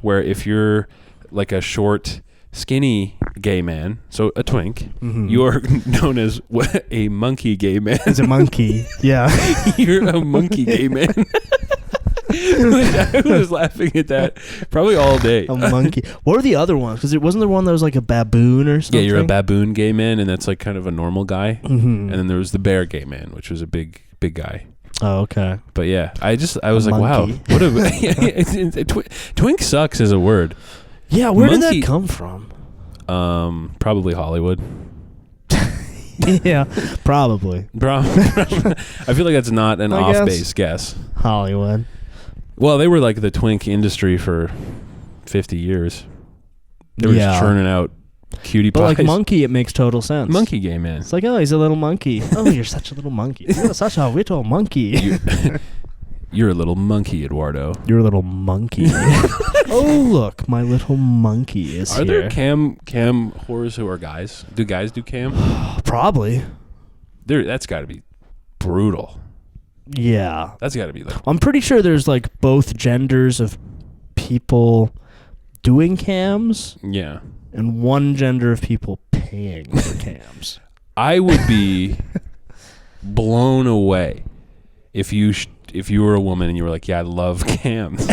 where if you're like a short, skinny gay man, so a twink, you are known as a monkey gay man. As a monkey, yeah. You're a monkey gay man. I was laughing at that probably all day. A monkey. What were the other ones? Because it wasn't there one that was like a baboon or something? Yeah, you're a baboon gay man, and that's like kind of a normal guy. Mm-hmm. And then there was the bear gay man, which was a big guy. Oh, okay. But yeah, I was like, monkey. Wow, what a twink sucks as a word. Yeah, where did that come from? Probably Hollywood. Yeah, probably. Bro, I feel like that's not an I guess. off-base guess. Hollywood. Well, they were like the twink industry for 50 years. They were just churning out cutie But pies. like monkey, it makes total sense. Monkey gay man. It's like, oh, he's a little monkey. Oh, you're such a little monkey. You're such a little monkey. You're a little monkey, Eduardo. You're a little monkey. Oh, look, my little monkey is Are here. there cam whores who are guys? Do guys do cam? Probably. That's got to be brutal. Yeah. That's got to be like. I'm pretty sure there's like both genders of people doing cams Yeah. and one gender of people paying for cams. I would be blown away if you were a woman and you were like, yeah, I love cams.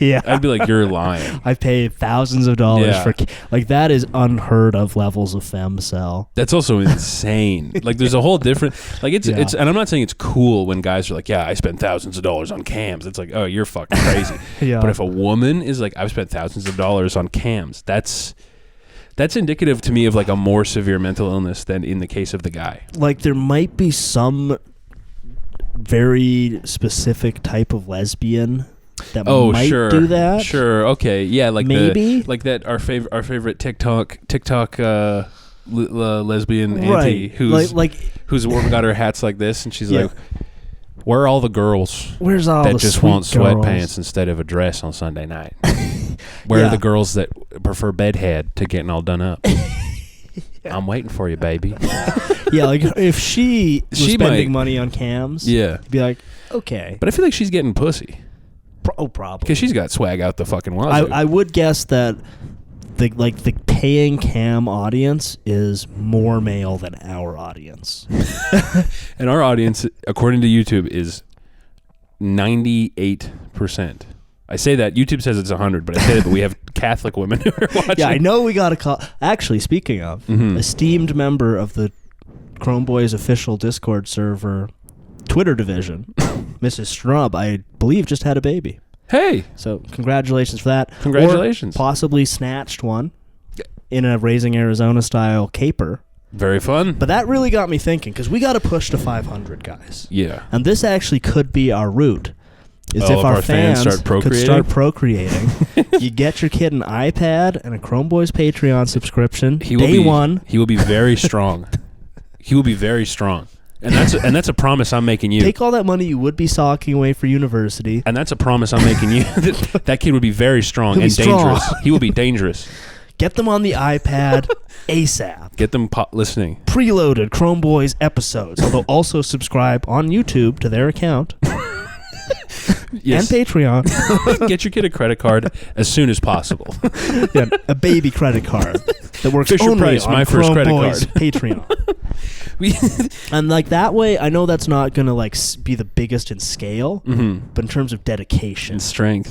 Yeah. I'd be like, you're lying. I've paid thousands of dollars Yeah. for like that is unheard of levels of femcel. That's also insane. Like, there's a whole different it's Yeah. and I'm not saying it's cool when guys are like, yeah, I spent thousands of dollars on cams. It's like, oh, you're fucking crazy. Yeah. But if a woman is like, I've spent thousands of dollars on cams, that's indicative to me of like a more severe mental illness than in the case of the guy. Like there might be some very specific type of lesbian that might sure, do that. Sure, okay, yeah, like maybe like that. Our favorite TikTok lesbian auntie right. who's like who's got her hats like this, and she's Yeah. like, "Where are all the girls where's all that the just sweet want girls? sweatpants instead of a dress on Sunday night? Where Yeah. are the girls that prefer bedhead to getting all done up? I'm waiting for you, baby." Yeah, like if she was She spending might- money on cams, Yeah, be like, okay, but I feel like she's getting pussy probably. because she's got swag out the fucking wazoo. I would guess that the paying cam audience is more male than our audience. And our audience, according to YouTube, is 98%. I say that YouTube says it's 100, but I say that, but we have Catholic women who are watching. Yeah, I know we got to call. Actually, speaking of, esteemed member of the Chrome Boys official Discord server Twitter division, Mrs. Strub, I believe, just had a baby. Hey, So congratulations for that. Congratulations. Or possibly snatched one in a Raising Arizona style caper. very fun. But that really got me thinking because we got to push to 500 guys. Yeah. And this actually could be our route. Is Oh, if our fans start could start procreating. You get your kid an iPad and a Chrome Boys Patreon subscription. Day one. He will be very strong. He will be very strong. And that's a promise I'm making you. Take all that money you would be socking away for university. And that's a promise I'm making you. That kid would be very strong He'll be and dangerous. strong. He will be dangerous. Get them on the iPad ASAP. Get them listening. Preloaded Chrome Boys episodes. Although also subscribe on YouTube to their account. Yes. And Patreon. Get your kid a credit card as soon as possible. Yeah, a baby credit card that works Fisher only Price, on my first Chrome credit Boys card. Patreon. And like that way, I know that's not gonna like be the biggest in scale, but in terms of dedication, And strength.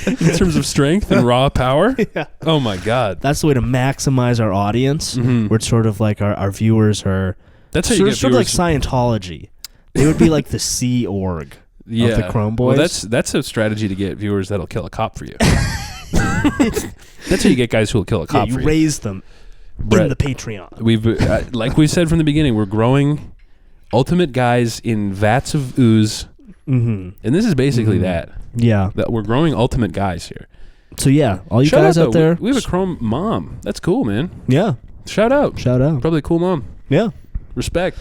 In terms of strength and raw power? Yeah. Oh my God. that's the way to maximize our audience. Where it's sort of like our viewers are That's how you get sort of like viewers. Scientology. They would be like the Sea Org of the Chrome Boys. Well, that's a strategy to get viewers that'll kill a cop for you. That's how you get guys who will kill a yeah, cop you for you. raise them Brett, in the Patreon. We've like we said from the beginning, we're growing ultimate guys in vats of ooze, and this is basically that. Yeah. That we're growing ultimate guys here. So yeah, all you Shout guys out out though, there. we have a Chrome mom. That's cool, man. Yeah. Shout out. Shout out. Probably a cool mom. Yeah. Respect.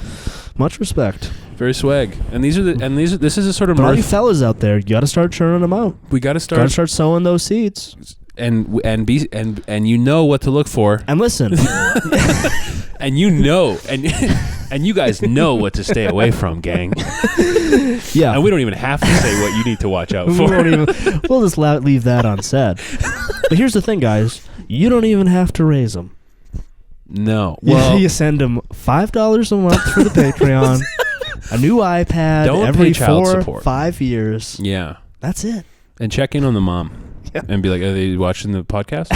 Much respect. Very swag. And this is a sort of But all you mirth. fellas out there, you got to start churning them out. We got to Got to start start sowing those seeds. and you know what to look for. And listen, And you know, and you guys know what to stay away from, gang. yeah, And we don't even have to say what you need to watch out we for. won't even, we'll just leave that unsaid. But here's the thing, guys: you don't even have to raise them. No. Well, You send them $5 a month for the Patreon, a new iPad Don't every pay child 4, support. 5 years. yeah. That's it. And check in on the mom. Yeah. And be like, are they watching the podcast?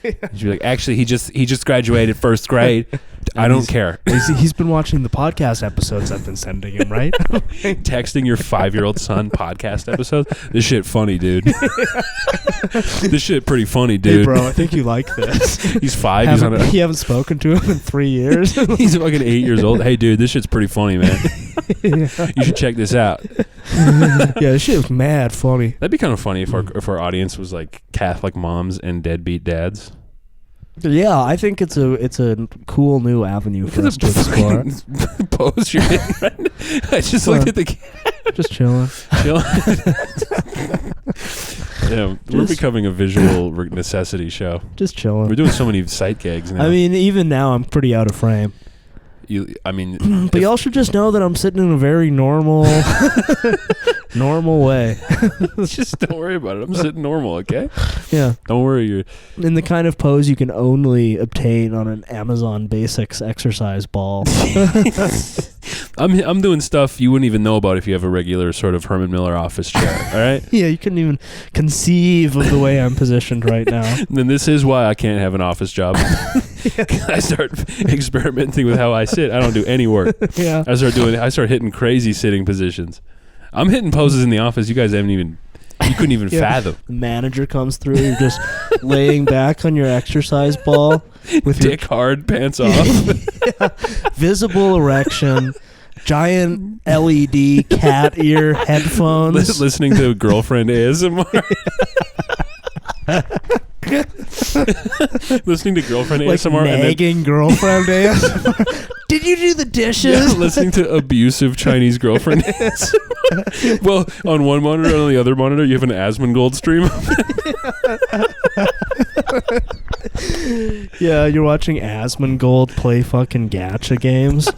She'd be like, actually, he just graduated first grade. I don't care. He's been watching the podcast episodes I've been sending him, right? Texting your 5-year-old son podcast episodes. This shit funny, dude. This shit pretty funny, dude. Hey, bro, I think you like this. He's 5. You haven't spoken to him in 3 years. He's fucking 8 years old. Hey, dude, this shit's pretty funny, man. You should check this out. Yeah, this shit was mad funny. That'd be kind of funny if our audience was like Catholic moms and deadbeat dads. Yeah, I think it's a cool new avenue for us to explore. Pose you're hitting right now. I just looked at the just chilling. Yeah, we're becoming a visual necessity show. Just chilling. We're doing so many sight gags now. I mean, even now I'm pretty out of frame. But y'all should just know that I'm sitting in a very normal way. Just don't worry about it. I'm sitting normal, okay? Yeah. Don't worry. You're in the kind of pose you can only obtain on an Amazon Basics exercise ball. I'm doing stuff you wouldn't even know about if you have a regular sort of Herman Miller office chair, all right? Yeah, you couldn't even conceive of the way I'm positioned right now. And then this is why I can't have an office job. I start experimenting with how I sit. I don't do any work. Yeah. I start hitting crazy sitting positions. I'm hitting poses in the office you guys couldn't even fathom. The manager comes through, you're just laying back on your exercise ball with dick hard, pants off. Yeah. Visible erection, giant LED cat ear headphones. Listening to girlfriend ASMR. Listening to girlfriend like ASMR nagging and then girlfriend ASMR. Did you do the dishes? Yeah, listening to abusive Chinese girlfriend ASMR. Well, on one monitor and on the other monitor you have an Asmongold stream. Yeah, you're watching Asmongold play fucking gacha games.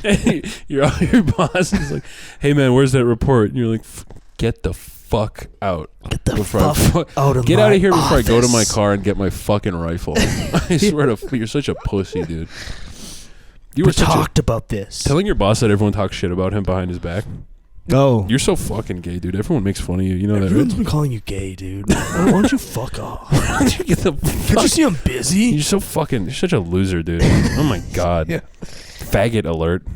Hey, your boss is like, hey man, where's that report? And you're like, get the fuck out. Get the fuck out of Get my out of here before office. I go to my car and get my fucking rifle. I swear to you're such a pussy, dude. We talked about this. Telling your boss that everyone talks shit about him behind his back. Oh. You're so fucking gay, dude. Everyone makes fun of you. You know Everyone's that, been calling you gay, dude. Why don't you fuck off? Get the fuck. Can't you see I'm busy? You're so fucking. You're such a loser, dude. Oh my god. Yeah. Faggot alert.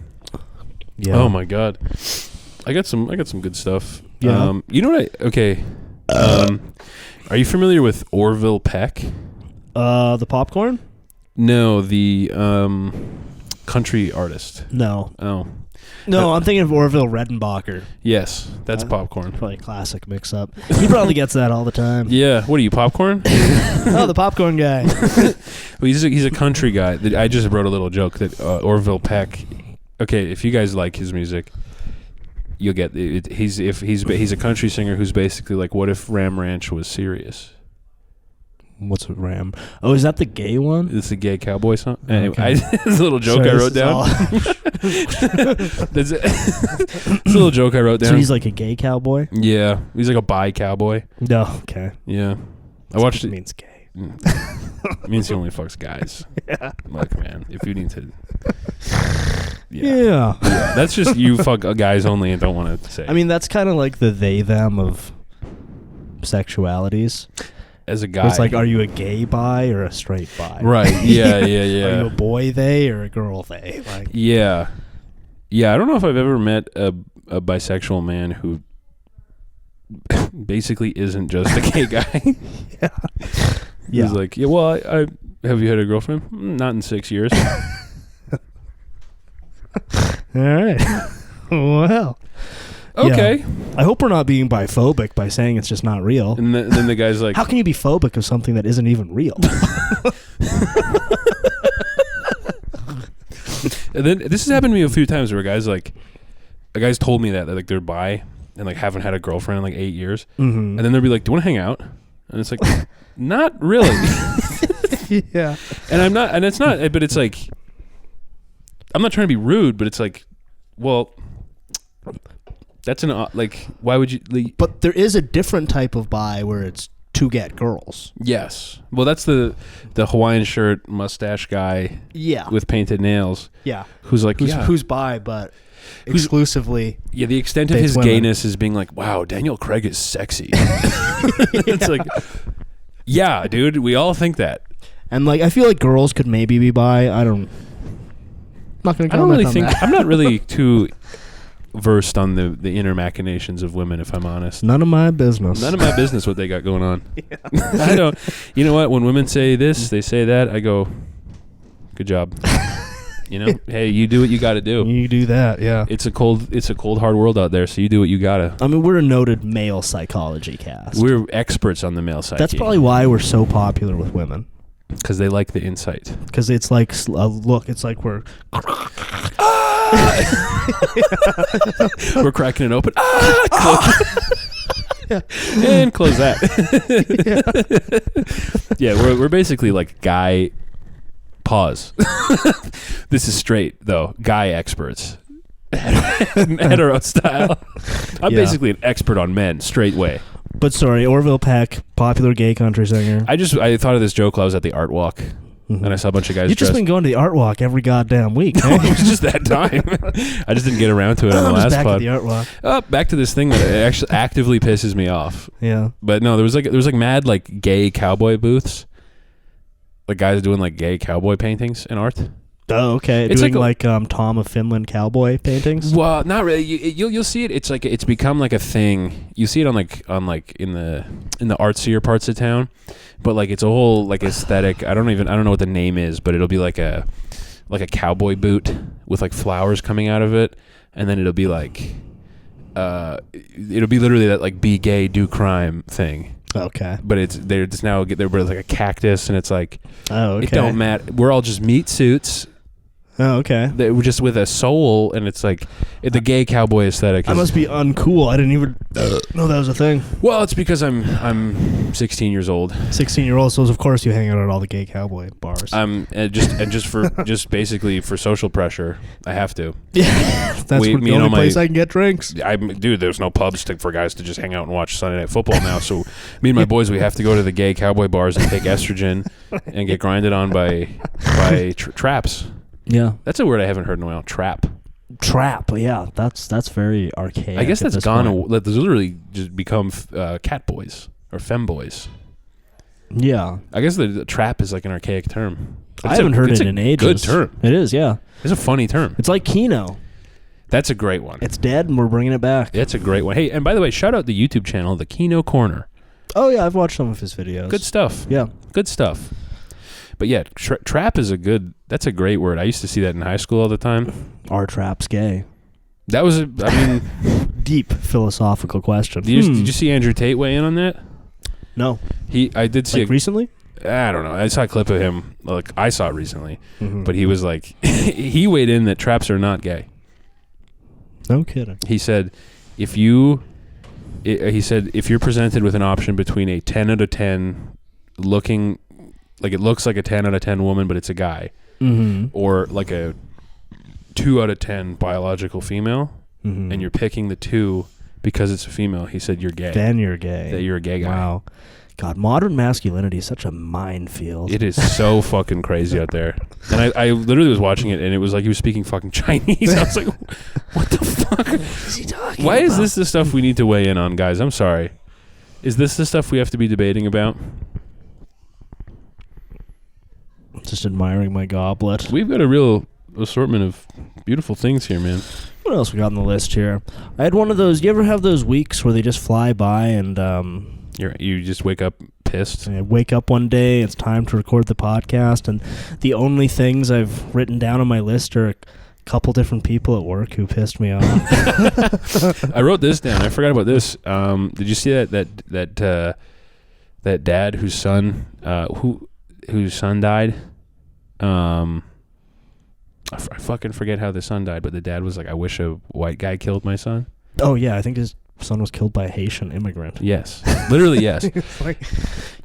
Yeah. Oh my god. I got some good stuff. Yeah. You know what? Are you familiar with Orville Peck? The popcorn? No, the country artist. No. Oh. No, I'm thinking of Orville Redenbacher. Yes, that's popcorn. Probably a classic mix-up. He probably gets that all the time. Yeah. What are you, popcorn? Oh, the popcorn guy. Well, he's a country guy. I just wrote a little joke that Orville Peck. Okay, if you guys like his music, you'll get it. He's a country singer who's basically like, what if Ram Ranch was serious? What's a Ram? Oh, is that the gay one? It's a gay cowboy song. Anyway, Okay. it's a little joke I wrote down. It's a little joke I wrote down. So he's like a gay cowboy? Yeah, he's like a bi cowboy. No, okay. Yeah, I watched it. Means gay. It means he only fucks guys. Yeah. Look, man, if you need to. Yeah. That's just you fuck guys only and don't want to say. I mean, that's kind of like the they-them of sexualities. As a guy. It's like, are you a gay bi or a straight bi? Right. Yeah. Are you a boy they or a girl they? Like, yeah. Yeah, I don't know if I've ever met a bisexual man who basically isn't just a gay guy. Yeah. He's like, yeah, well, I have you had a girlfriend? Not in 6 years. All right. Well. Okay. Yeah. I hope we're not being biphobic by saying it's just not real. And then the guy's like, how can you be phobic of something that isn't even real? And then this has happened to me a few times where a guy's told me that like they're bi and like haven't had a girlfriend in like 8 years. Mm-hmm. And then they'll be like, do you want to hang out? And it's like, not really. Yeah. And I'm not, and it's not, but it's like, I'm not trying to be rude, but it's like, well, that's like, why would you? But there is a different type of bi where it's to get girls. Yes. Well, that's the Hawaiian shirt, mustache guy. Yeah. With painted nails. Yeah. Who's like, who's bi, but exclusively. Yeah, the extent of his women. gayness is being like, wow, Daniel Craig is sexy. It's like, Yeah, dude, we all think that. And like, I feel like girls could maybe be bi. I'm not gonna. I don't really on think. that. I'm not really too versed on the inner machinations of women, if I'm honest. None of my business. None of my business what they got going on. I don't. You know what? When women say this, they say that, I go, good job. You know, hey, you do what you got to do. You do that, yeah. It's a cold, hard world out there. So you do what you gotta. I mean, we're a noted male psychology cast. We're experts on the male psyche. That's probably why we're so popular with women. Because they like the insight. Because it's like a look. It's like we're we're cracking it open. And close that. Yeah, we're basically like guy. Pause. This is straight though. Guy experts. Hetero style. I'm basically an expert on men, straight way. But sorry, Orville Peck, popular gay country singer. I thought of this joke while I was at the art walk, and I saw a bunch of guys. You've just been going to the art walk every goddamn week. No, it was just that time. I just didn't get around to it on the last back pod. to the art walk. Back to this thing that actually actively pisses me off. Yeah. But no, there was like mad like gay cowboy booths. Like guys doing like gay cowboy paintings in art. Oh, okay. It's doing like Tom of Finland cowboy paintings. Well, not really. You'll see it. It's like it's become like a thing. You see it on like in the artsier parts of town, but like it's a whole like aesthetic. I don't know what the name is, but it'll be like a cowboy boot with like flowers coming out of it, and then it'll be like it'll be literally that like be gay do crime thing. Okay. But they're like a cactus, and it's like, oh, okay. It don't matter. We're all just meat suits. Oh, okay. They were just with a soul, and it's like the gay cowboy aesthetic. I must be uncool. I didn't even know that was a thing. Well, it's because I'm 16 years old. 16-year-old, so of course you hang out at all the gay cowboy bars. Just basically for social pressure, I have to. Yeah, that's the only place I can get drinks. Dude, there's no pubs for guys to just hang out and watch Sunday Night Football now. So me and my boys, we have to go to the gay cowboy bars and take estrogen and get grinded on by traps. Yeah, that's a word I haven't heard in a while. Trap. Yeah, that's very archaic. I guess that's gone. That's literally just become cat boys or femboys. Yeah, I guess the trap is like an archaic term. I haven't heard it in ages. Good term. It is. Yeah, it's a funny term. It's like Kino. That's a great one. It's dead, and we're bringing it back. It's a great one. Hey, and by the way, shout out the YouTube channel, the Kino Corner. Oh yeah, I've watched some of his videos. Good stuff. Yeah, good stuff. But yeah, trap is that's a great word. I used to see that in high school all the time. Are traps gay? That was deep philosophical question. Did you see Andrew Tate weigh in on that? No. I did see recently? I don't know. I saw a clip of him. Like I saw it recently, but he was like, he weighed in that traps are not gay. No kidding. He said, if you're presented with an option between a 10 out of 10 looking like it looks like a 10 out of 10 woman, but it's a guy, or like a 2 out of 10 biological female, and you're picking the 2 because it's a female, he said you're gay. Then you're gay. That you're a gay guy. Wow. God, modern masculinity is such a minefield. It is so fucking crazy out there. And I literally was watching it, and it was like he was speaking fucking Chinese. I was like, what the fuck? What is he talking Why about? is this the stuff we need to weigh in on, guys? I'm sorry. Is this the stuff we have to be debating about? Just admiring my goblet. We've got a real assortment of beautiful things here, man. What else we got on the list here? I had one of those. You ever have those weeks where they just fly by and you just wake up pissed? I wake up one day, it's time to record the podcast, and the only things I've written down on my list are a couple different people at work who pissed me off. I wrote this down. I forgot about this. Did you see that dad whose son died? I fucking forget how the son died, but the dad was like, I wish a white guy killed my son. Oh, yeah. I think his son was killed by a Haitian immigrant. Yes. Literally, yes.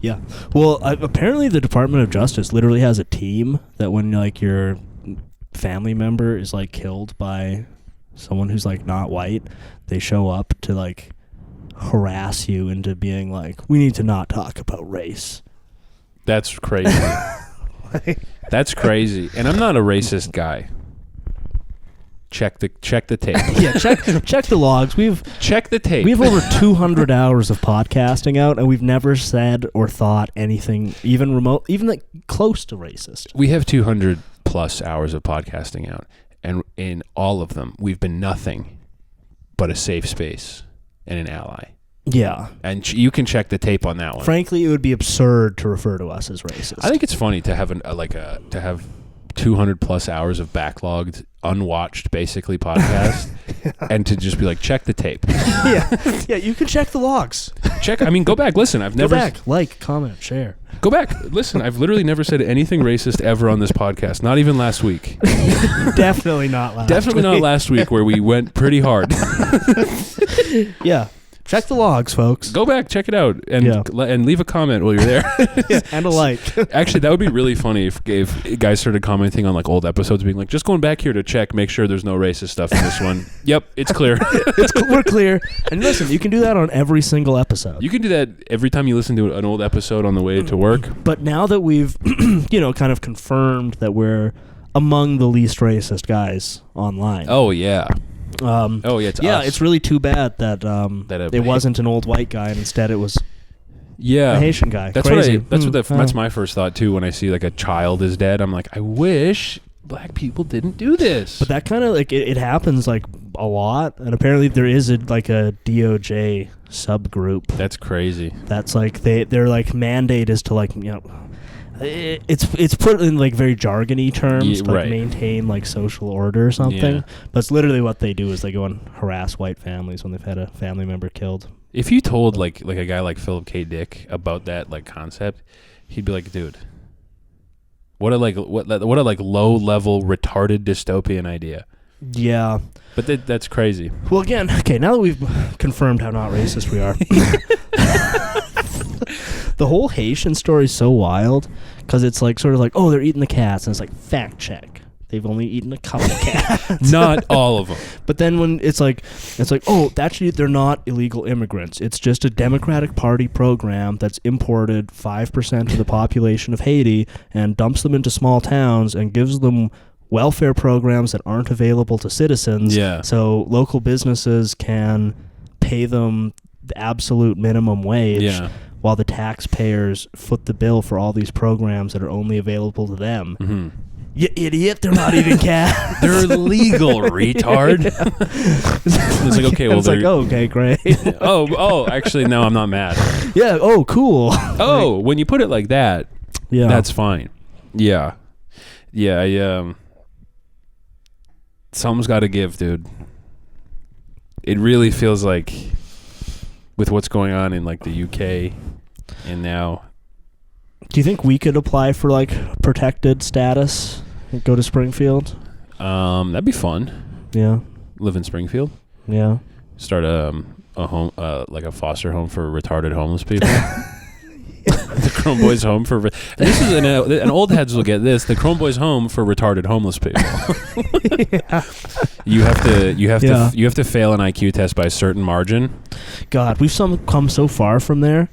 Yeah. Well, apparently the Department of Justice literally has a team that when, like, your family member is, like, killed by someone who's, like, not white, they show up to, like, harass you into being like, we need to not talk about race. That's crazy. That's crazy. And I'm not a racist guy. check the tape. Yeah, check the logs. Check the tape. We have over 200 hours of podcasting out, and we've never said or thought anything even remote, even like close to racist. We have 200 plus hours of podcasting out, and in all of them, we've been nothing but a safe space and an ally. Yeah. And you can check the tape on that one. Frankly, it would be absurd to refer to us as racist. I think it's funny to have to have 200 plus hours of backlogged, unwatched, basically podcast, and to just be like, check the tape. Yeah, you can check the logs. Go back, listen. Go back, like, comment, share. Go back, listen. I've literally never said anything racist ever on this podcast. Not even last week. Definitely not last. Definitely not last week, where we went pretty hard. Yeah. Check the logs, folks. Go back, check it out, and leave a comment while you're there. And a like. Actually, that would be really funny if guys started commenting on like old episodes, being like, just going back here to check, make sure there's no racist stuff in this one. Yep, it's clear. We're clear. And listen, you can do that on every single episode. You can do that every time you listen to an old episode on the way to work. But now that we've, kind of confirmed that we're among the least racist guys online. Oh, yeah. It's us. It's really too bad that it wasn't an old white guy and instead it was a Haitian guy. That's crazy. That's my first thought too. When I see like a child is dead, I'm like, I wish black people didn't do this. But that kind of like it happens like a lot, and apparently there is a DOJ subgroup. That's crazy. That's like their like mandate is to like it's put in like very jargony terms, to maintain like social order or something. Yeah. But it's literally what they do is they go and harass white families when they've had a family member killed. If you told like a guy like Philip K. Dick about that like concept, he'd be like, dude, what a low level retarded dystopian idea. Yeah. But that's crazy. Well, again, okay, now that we've confirmed how not racist we are. The whole Haitian story is so wild because it's like sort of like, oh, they're eating the cats, and it's like, fact check, they've only eaten a couple cats. Not all of them. But then when it's like, oh, actually they're not illegal immigrants. It's just a Democratic Party program that's imported 5% of the population of Haiti and dumps them into small towns and gives them welfare programs that aren't available to citizens. Yeah. So local businesses can pay them the absolute minimum wage. Yeah. While the taxpayers foot the bill for all these programs that are only available to them. Mm-hmm. You idiot, they're not eating cats. They're legal, retard. It's like, okay, well, it's like, oh, okay, great. oh, actually, no, I'm not mad. Yeah, oh, cool. Oh, when you put it like that, that's fine. Yeah. Yeah, something's got to give, dude. It really feels like with what's going on in like the UK and now. Do you think we could apply for like protected status and go to Springfield? That'd be fun. Yeah. Live in Springfield. Yeah. Start a home, like a foster home for retarded homeless people. The Chrome Boys home for this is an old heads will get this. The Chrome Boys home for retarded homeless people. Yeah. You have to fail an IQ test by a certain margin. God, we've come so far from there.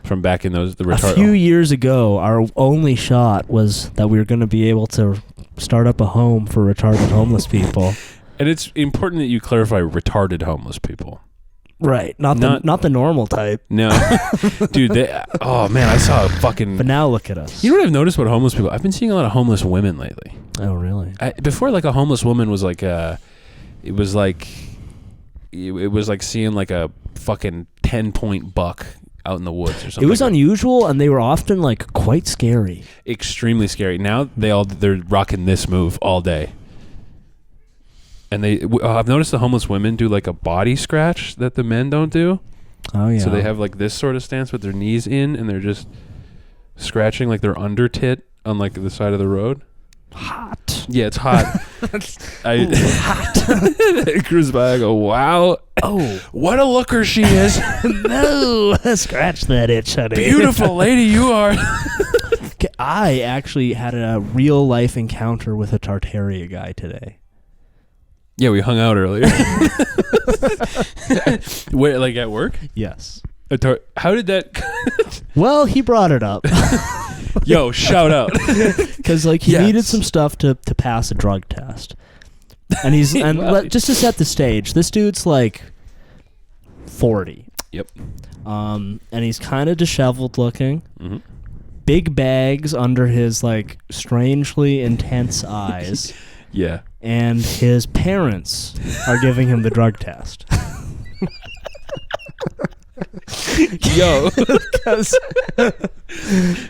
From back in a few years ago, our only shot was that we were going to be able to start up a home for retarded homeless people. And it's important that you clarify retarded homeless people. Right, not the normal type. No, dude. Oh man, I saw a fucking. But now look at us. You know what I've noticed about homeless people? I've been seeing a lot of homeless women lately. Oh really? Before, like a homeless woman was like it was like seeing like a fucking 10-point buck out in the woods or something. It was unusual, and they were often like quite scary. Extremely scary. Now they're rocking this move all day. And I've noticed the homeless women do like a body scratch that the men don't do. Oh yeah. So they have like this sort of stance with their knees in, and they're just scratching like their under tit on like the side of the road. Hot. Yeah, it's hot. Hot. I cruise by. I go, wow. Oh, what a looker she is. No, scratch that itch, honey. Beautiful lady you are. I actually had a real life encounter with a Tartaria guy today. Yeah, we hung out earlier. Wait, like at work? Yes. How did that? Well, he brought it up. Yo, shout out. Because like he needed some stuff to pass a drug test. And he's Well, just to set the stage, this dude's like 40. Yep. And he's kind of disheveled looking. Mm-hmm. Big bags under his like strangely intense eyes. Yeah. And his parents are giving him the drug test. Yo.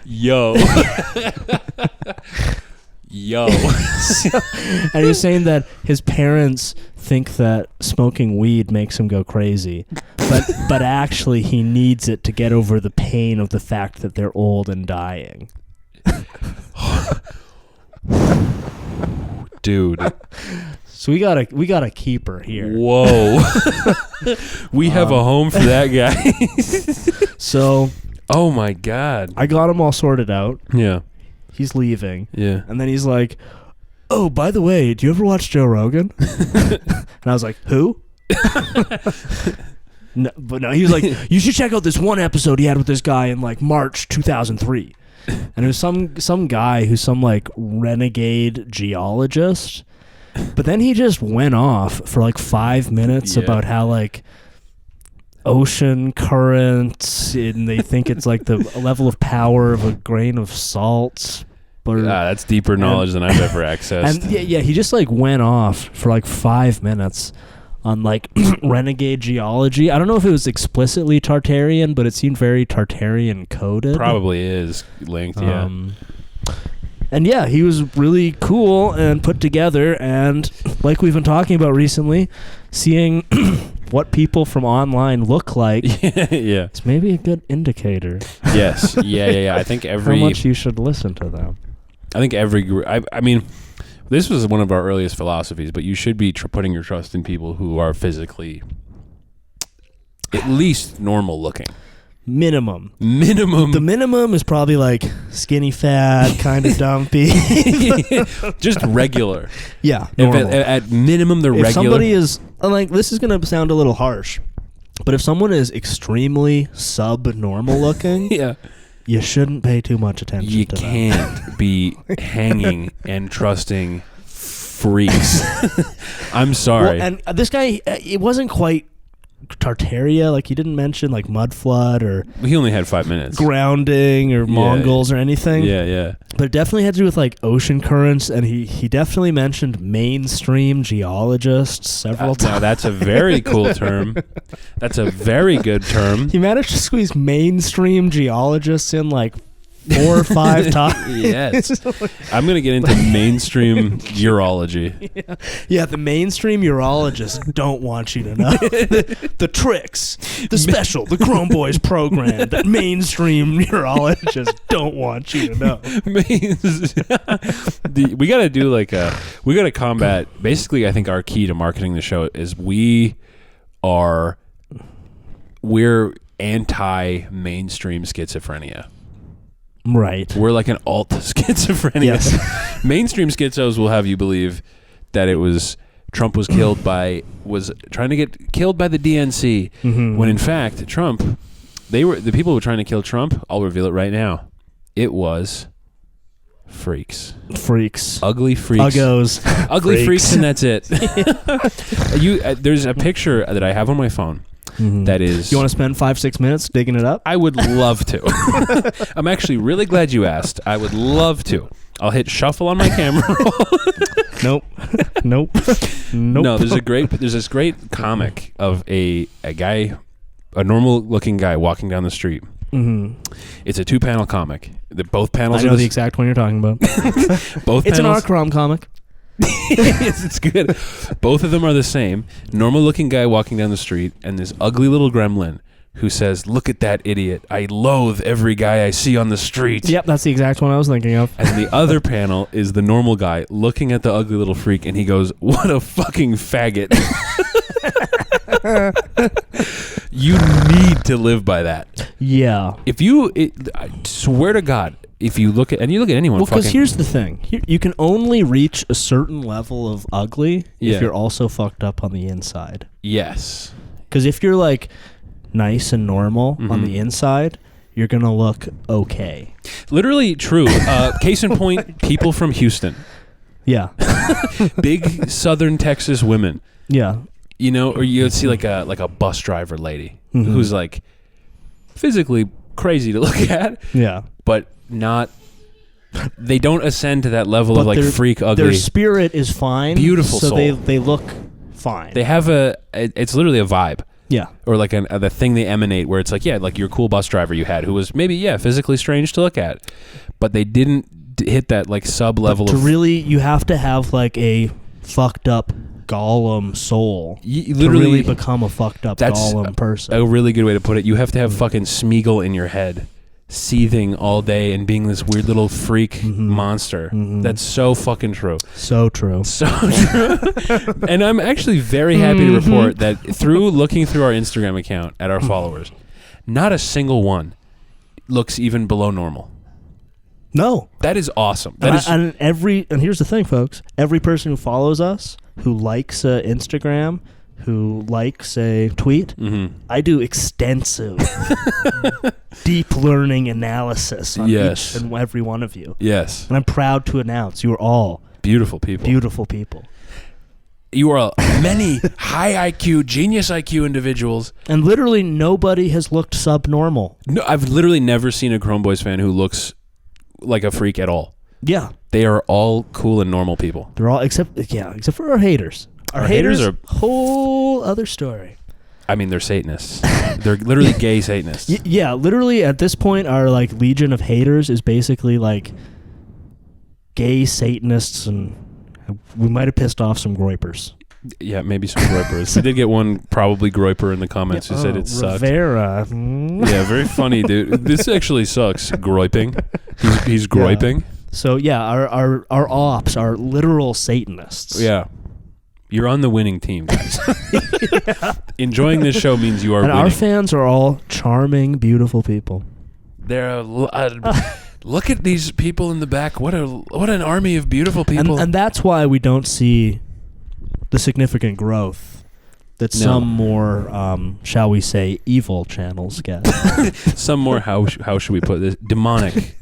Yo. Yo. And he's saying that his parents think that smoking weed makes him go crazy, but actually he needs it to get over the pain of the fact that they're old and dying. Dude. So we got a keeper here. Whoa. We have a home for that guy. So, oh my God. I got him all sorted out. Yeah. He's leaving. Yeah. And then he's like, "Oh, by the way, do you ever watch Joe Rogan?" And I was like, "Who?" No, he was like, "You should check out this one episode he had with this guy in like March 2003." And it was some guy who's some like renegade geologist. But then he just went off for like 5 minutes about how like ocean currents, and they think it's like the level of power of a grain of salt. That's deeper knowledge than I've ever accessed. And yeah, he just like went off for like 5 minutes on like renegade geology. I don't know if it was explicitly Tartarian, but it seemed very Tartarian coded. Probably is linked, yeah. And yeah, he was really cool and put together, and like we've been talking about recently, seeing what people from online look like, yeah, it's maybe a good indicator. Yes, yeah. I think how much you should listen to them. I think every group. I mean, this was one of our earliest philosophies, but you should be putting your trust in people who are physically at least normal looking. Minimum. The minimum is probably like skinny fat, kind of dumpy. Just regular. Yeah. If at minimum, they're regular. If somebody is, like, this is going to sound a little harsh, but if someone is extremely subnormal looking, yeah, you shouldn't pay too much attention to them. You can't be hanging and trusting freaks. I'm sorry. Well, and this guy, it wasn't quite Tartaria, like he didn't mention like mud flood or he only had 5 minutes grounding or Mongols or anything. Yeah But it definitely had to do with like ocean currents, and he definitely mentioned mainstream geologists several times. Now that's a very cool term. That's a very good term. He managed to squeeze mainstream geologists in like 4 or 5 times. Yes. I'm going to get into mainstream urology. Yeah, the mainstream urologists don't want you to know. The tricks, the special, the Chrome Boys program that mainstream urologists don't want you to know. We got to do like we got to combat, basically I think our key to marketing the show is we're anti-mainstream schizophrenia. Right. We're like an alt schizophrenia. Yes. Mainstream schizos will have you believe that Trump was trying to get killed by the DNC, when in fact the people who were trying to kill Trump, I'll reveal it right now, it was freaks. Ugly freaks. Uggos. Ugly freaks, and that's it. There's a picture that I have on my phone. That is. You want to spend 5-6 minutes digging it up? I would love to. I'm actually really glad you asked. I would love to. I'll hit shuffle on my camera roll. Nope. No, there's this great comic of a guy, a normal looking guy walking down the street. It's a 2-panel comic. Both panels. I know the exact one you're talking about. Both. It's an R-Crom comic. Yes, it's good. Both of them are the same. Normal looking guy walking down the street, and this ugly little gremlin who says, "Look at that idiot. I loathe every guy I see on the street." Yep, that's the exact one I was thinking of. And the other panel is the normal guy looking at the ugly little freak, and he goes, "What a fucking faggot." You need to live by that. Yeah. I swear to God, if you look at anyone, because here's the thing: you can only reach a certain level of ugly if you're also fucked up on the inside. Yes. Because if you're like nice and normal on the inside, you're gonna look okay. Literally true. Case in point, people from Houston. Yeah. Big Southern Texas women. Yeah. You know, or you'd see like a bus driver lady who's like physically crazy to look at. Yeah. But not. They don't ascend to that level of like freak ugly. Their spirit is fine. Beautiful so soul. they look fine. They have it's literally a vibe. Yeah. Or like the thing they emanate where it's like, yeah, like your cool bus driver you had who was maybe, yeah, physically strange to look at. But they didn't hit that like sub level of... really, you have to have like a fucked up Gollum soul literally, to really become a fucked up Gollum person. A really good way to put it. You have to have fucking Smeagol in your head, seething all day and being this weird little freak monster. That's so fucking true. So true. So true. And I'm actually very happy to report that through looking through our Instagram account at our followers, not a single one looks even below normal. No. That is awesome. And here's the thing, folks. Every person who follows us, who likes Instagram, who likes a tweet, I do extensive, deep learning analysis on each and every one of you. Yes. And I'm proud to announce you are all beautiful people. Beautiful people. You are many high IQ, genius IQ individuals. And literally nobody has looked subnormal. No, I've literally never seen a Chrome Boys fan who looks like a freak at all. Yeah. They are all cool and normal people. They're all, except for our haters. Our haters are whole other story. I mean, they're Satanists. They're literally gay Satanists. Yeah, literally at this point, our like legion of haters is basically like gay Satanists, and we might have pissed off some groypers. Yeah, maybe some groypers. We did get one probably groyper in the comments who said it sucked. Rivera. Yeah, very funny, dude. This actually sucks. Groyping. He's groyping. Yeah. So yeah, our ops are literal Satanists. Yeah. You're on the winning team, guys. Enjoying this show means you are winning. Our fans are all charming, beautiful people. They're look at these people in the back. What an army of beautiful people. And that's why we don't see the significant growth that some more, shall we say, evil channels get. Some more, how should we put this? Demonic,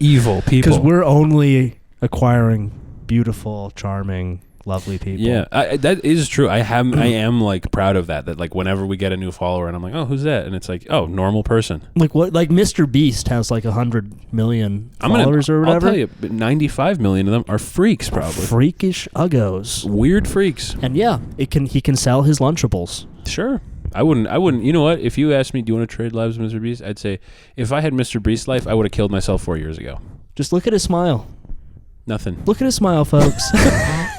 evil people. Because we're only acquiring beautiful, charming, lovely people. Yeah, that is true. I am like proud of that. That like whenever we get a new follower, and I'm like, oh, who's that? And it's like, oh, normal person. Like what? Like Mr. Beast has like 100 million followers or whatever. I'll tell you, 95 million of them are freaks, probably freakish uggos, weird freaks. And yeah, he can sell his Lunchables. Sure. I wouldn't. You know what? If you asked me, do you want to trade lives with Mr. Beast? I'd say, if I had Mr. Beast's life, I would have killed myself 4 years ago. Just look at his smile. Nothing. Look at his smile, folks.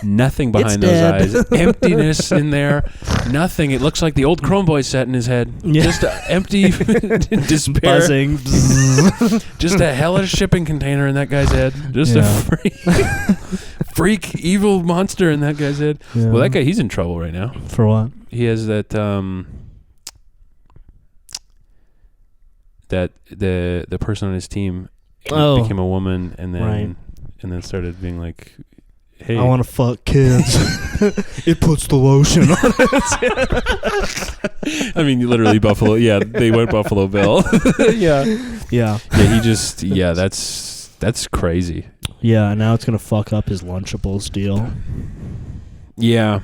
Nothing behind those eyes. Emptiness in there. Nothing. It looks like the old Chrome Boy set in his head. Yeah. Just empty despair. Buzzing. Just a hellish shipping container in that guy's head. Just a freak evil monster in that guy's head. Yeah. Well, that guy, he's in trouble right now. For what? He has that the person on his team became a woman and then started being like, hey, I want to fuck kids. It puts the lotion on it. I mean, literally Buffalo. Yeah, they went Buffalo Bill. Yeah. He just, that's crazy. Yeah, and now it's going to fuck up his Lunchables deal. Yeah.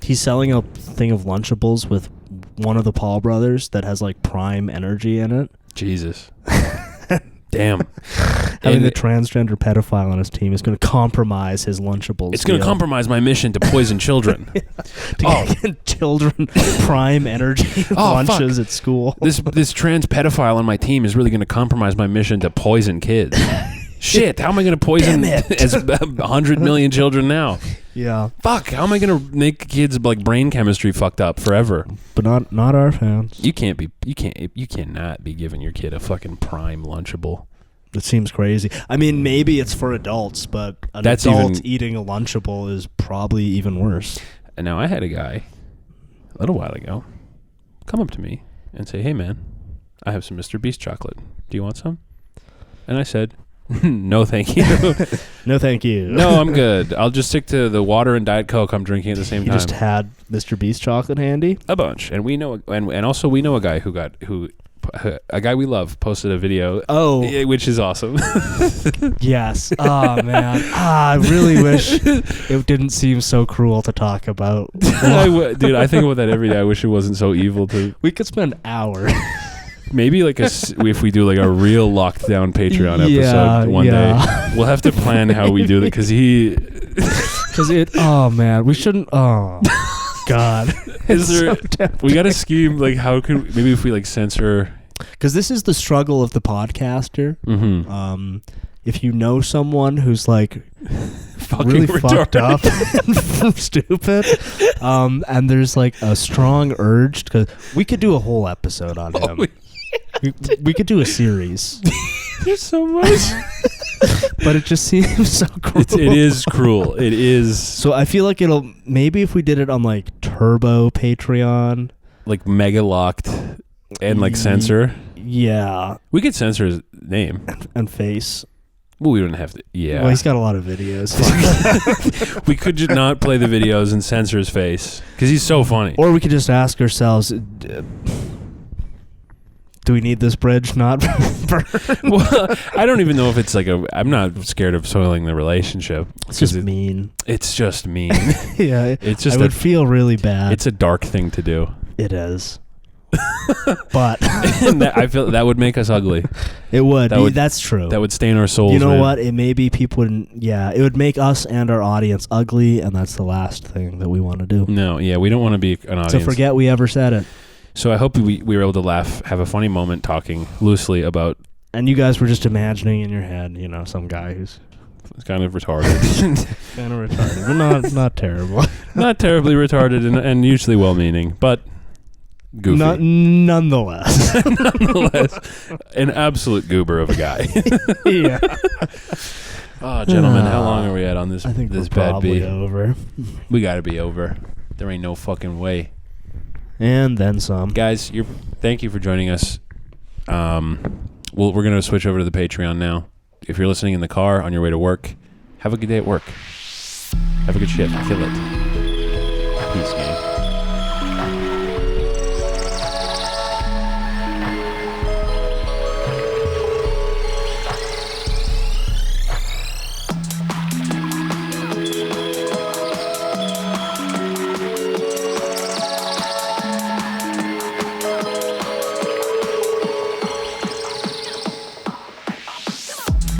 He's selling a thing of Lunchables with one of the Paul brothers that has like Prime Energy in it. Jesus. Damn. Having the transgender pedophile on his team is going to compromise his Lunchables. It's going to compromise my mission to poison children. Get children Prime Energy lunches at school. This trans pedophile on my team is really going to compromise my mission to poison kids. Shit, how am I going to poison as 100 million children now? Yeah. Fuck, how am I going to make kids like brain chemistry fucked up forever? But not our fans. You cannot be giving your kid a fucking Prime Lunchable. It seems crazy. I mean, maybe it's for adults, but an adult eating a Lunchable is probably even worse. And now I had a guy a little while ago come up to me and say, "Hey man, I have some Mr. Beast chocolate. Do you want some?" And I said, "No, thank you." No, thank you. No, I'm good. I'll just stick to the water and Diet Coke I'm drinking at the same time. You just had Mr. Beast chocolate handy? A bunch. And we know, and also we know a guy who a guy we love posted a video. Oh, which is awesome. yes. Oh man, I really wish it didn't seem so cruel to talk about. Dude, I think about that every day. I wish it wasn't so evil to. We could spend hours. Maybe like if we do like a real locked down Patreon episode one day, we'll have to plan how we do that because oh man, we shouldn't. Oh God, is there? So we got to scheme like how could maybe if we like censor because this is the struggle of the podcaster. Mm-hmm. If you know someone who's like fucking really retarded. fucked up and stupid, and there's like a strong urge because we could do a whole episode on him. We could do a series. There's so much. But it just seems so cruel. It is cruel. It is. So I feel like it'll maybe if we did it on like Turbo Patreon, like mega locked and like censor. Yeah, we could censor his name and face. Well, we wouldn't have to. Yeah. Well, he's got a lot of videos. We could just not play the videos and censor his face because he's so funny. Or we could just ask ourselves. Do we need this bridge? Not. Well, I don't even know if it's like I'm not scared of soiling the relationship. It's just mean. It's just mean. Yeah. It's just. I would feel really bad. It's a dark thing to do. It is. But and I feel that would make us ugly. It would. That's true. That would stain our souls. You know what? It maybe people wouldn't. Yeah, it would make us and our audience ugly, and that's the last thing that we want to do. No. Yeah, we don't want to be an audience. So forget we ever said it. So I hope we were able to laugh, have a funny moment talking loosely about... And you guys were just imagining in your head, you know, some guy who's... kind of retarded. Kind of retarded, but not terrible. Not terribly retarded and usually well-meaning, but goofy. Nonetheless. Nonetheless, an absolute goober of a guy. Yeah. Oh, gentlemen, how long are we at on this? I think this we're bad probably beat? over. We got to be over. There ain't no fucking way. And then some. Guys, thank you for joining us. We're going to switch over to the Patreon now. If you're listening in the car on your way to work, have a good day at work. Have a good shit. Kill it. Peace, gang.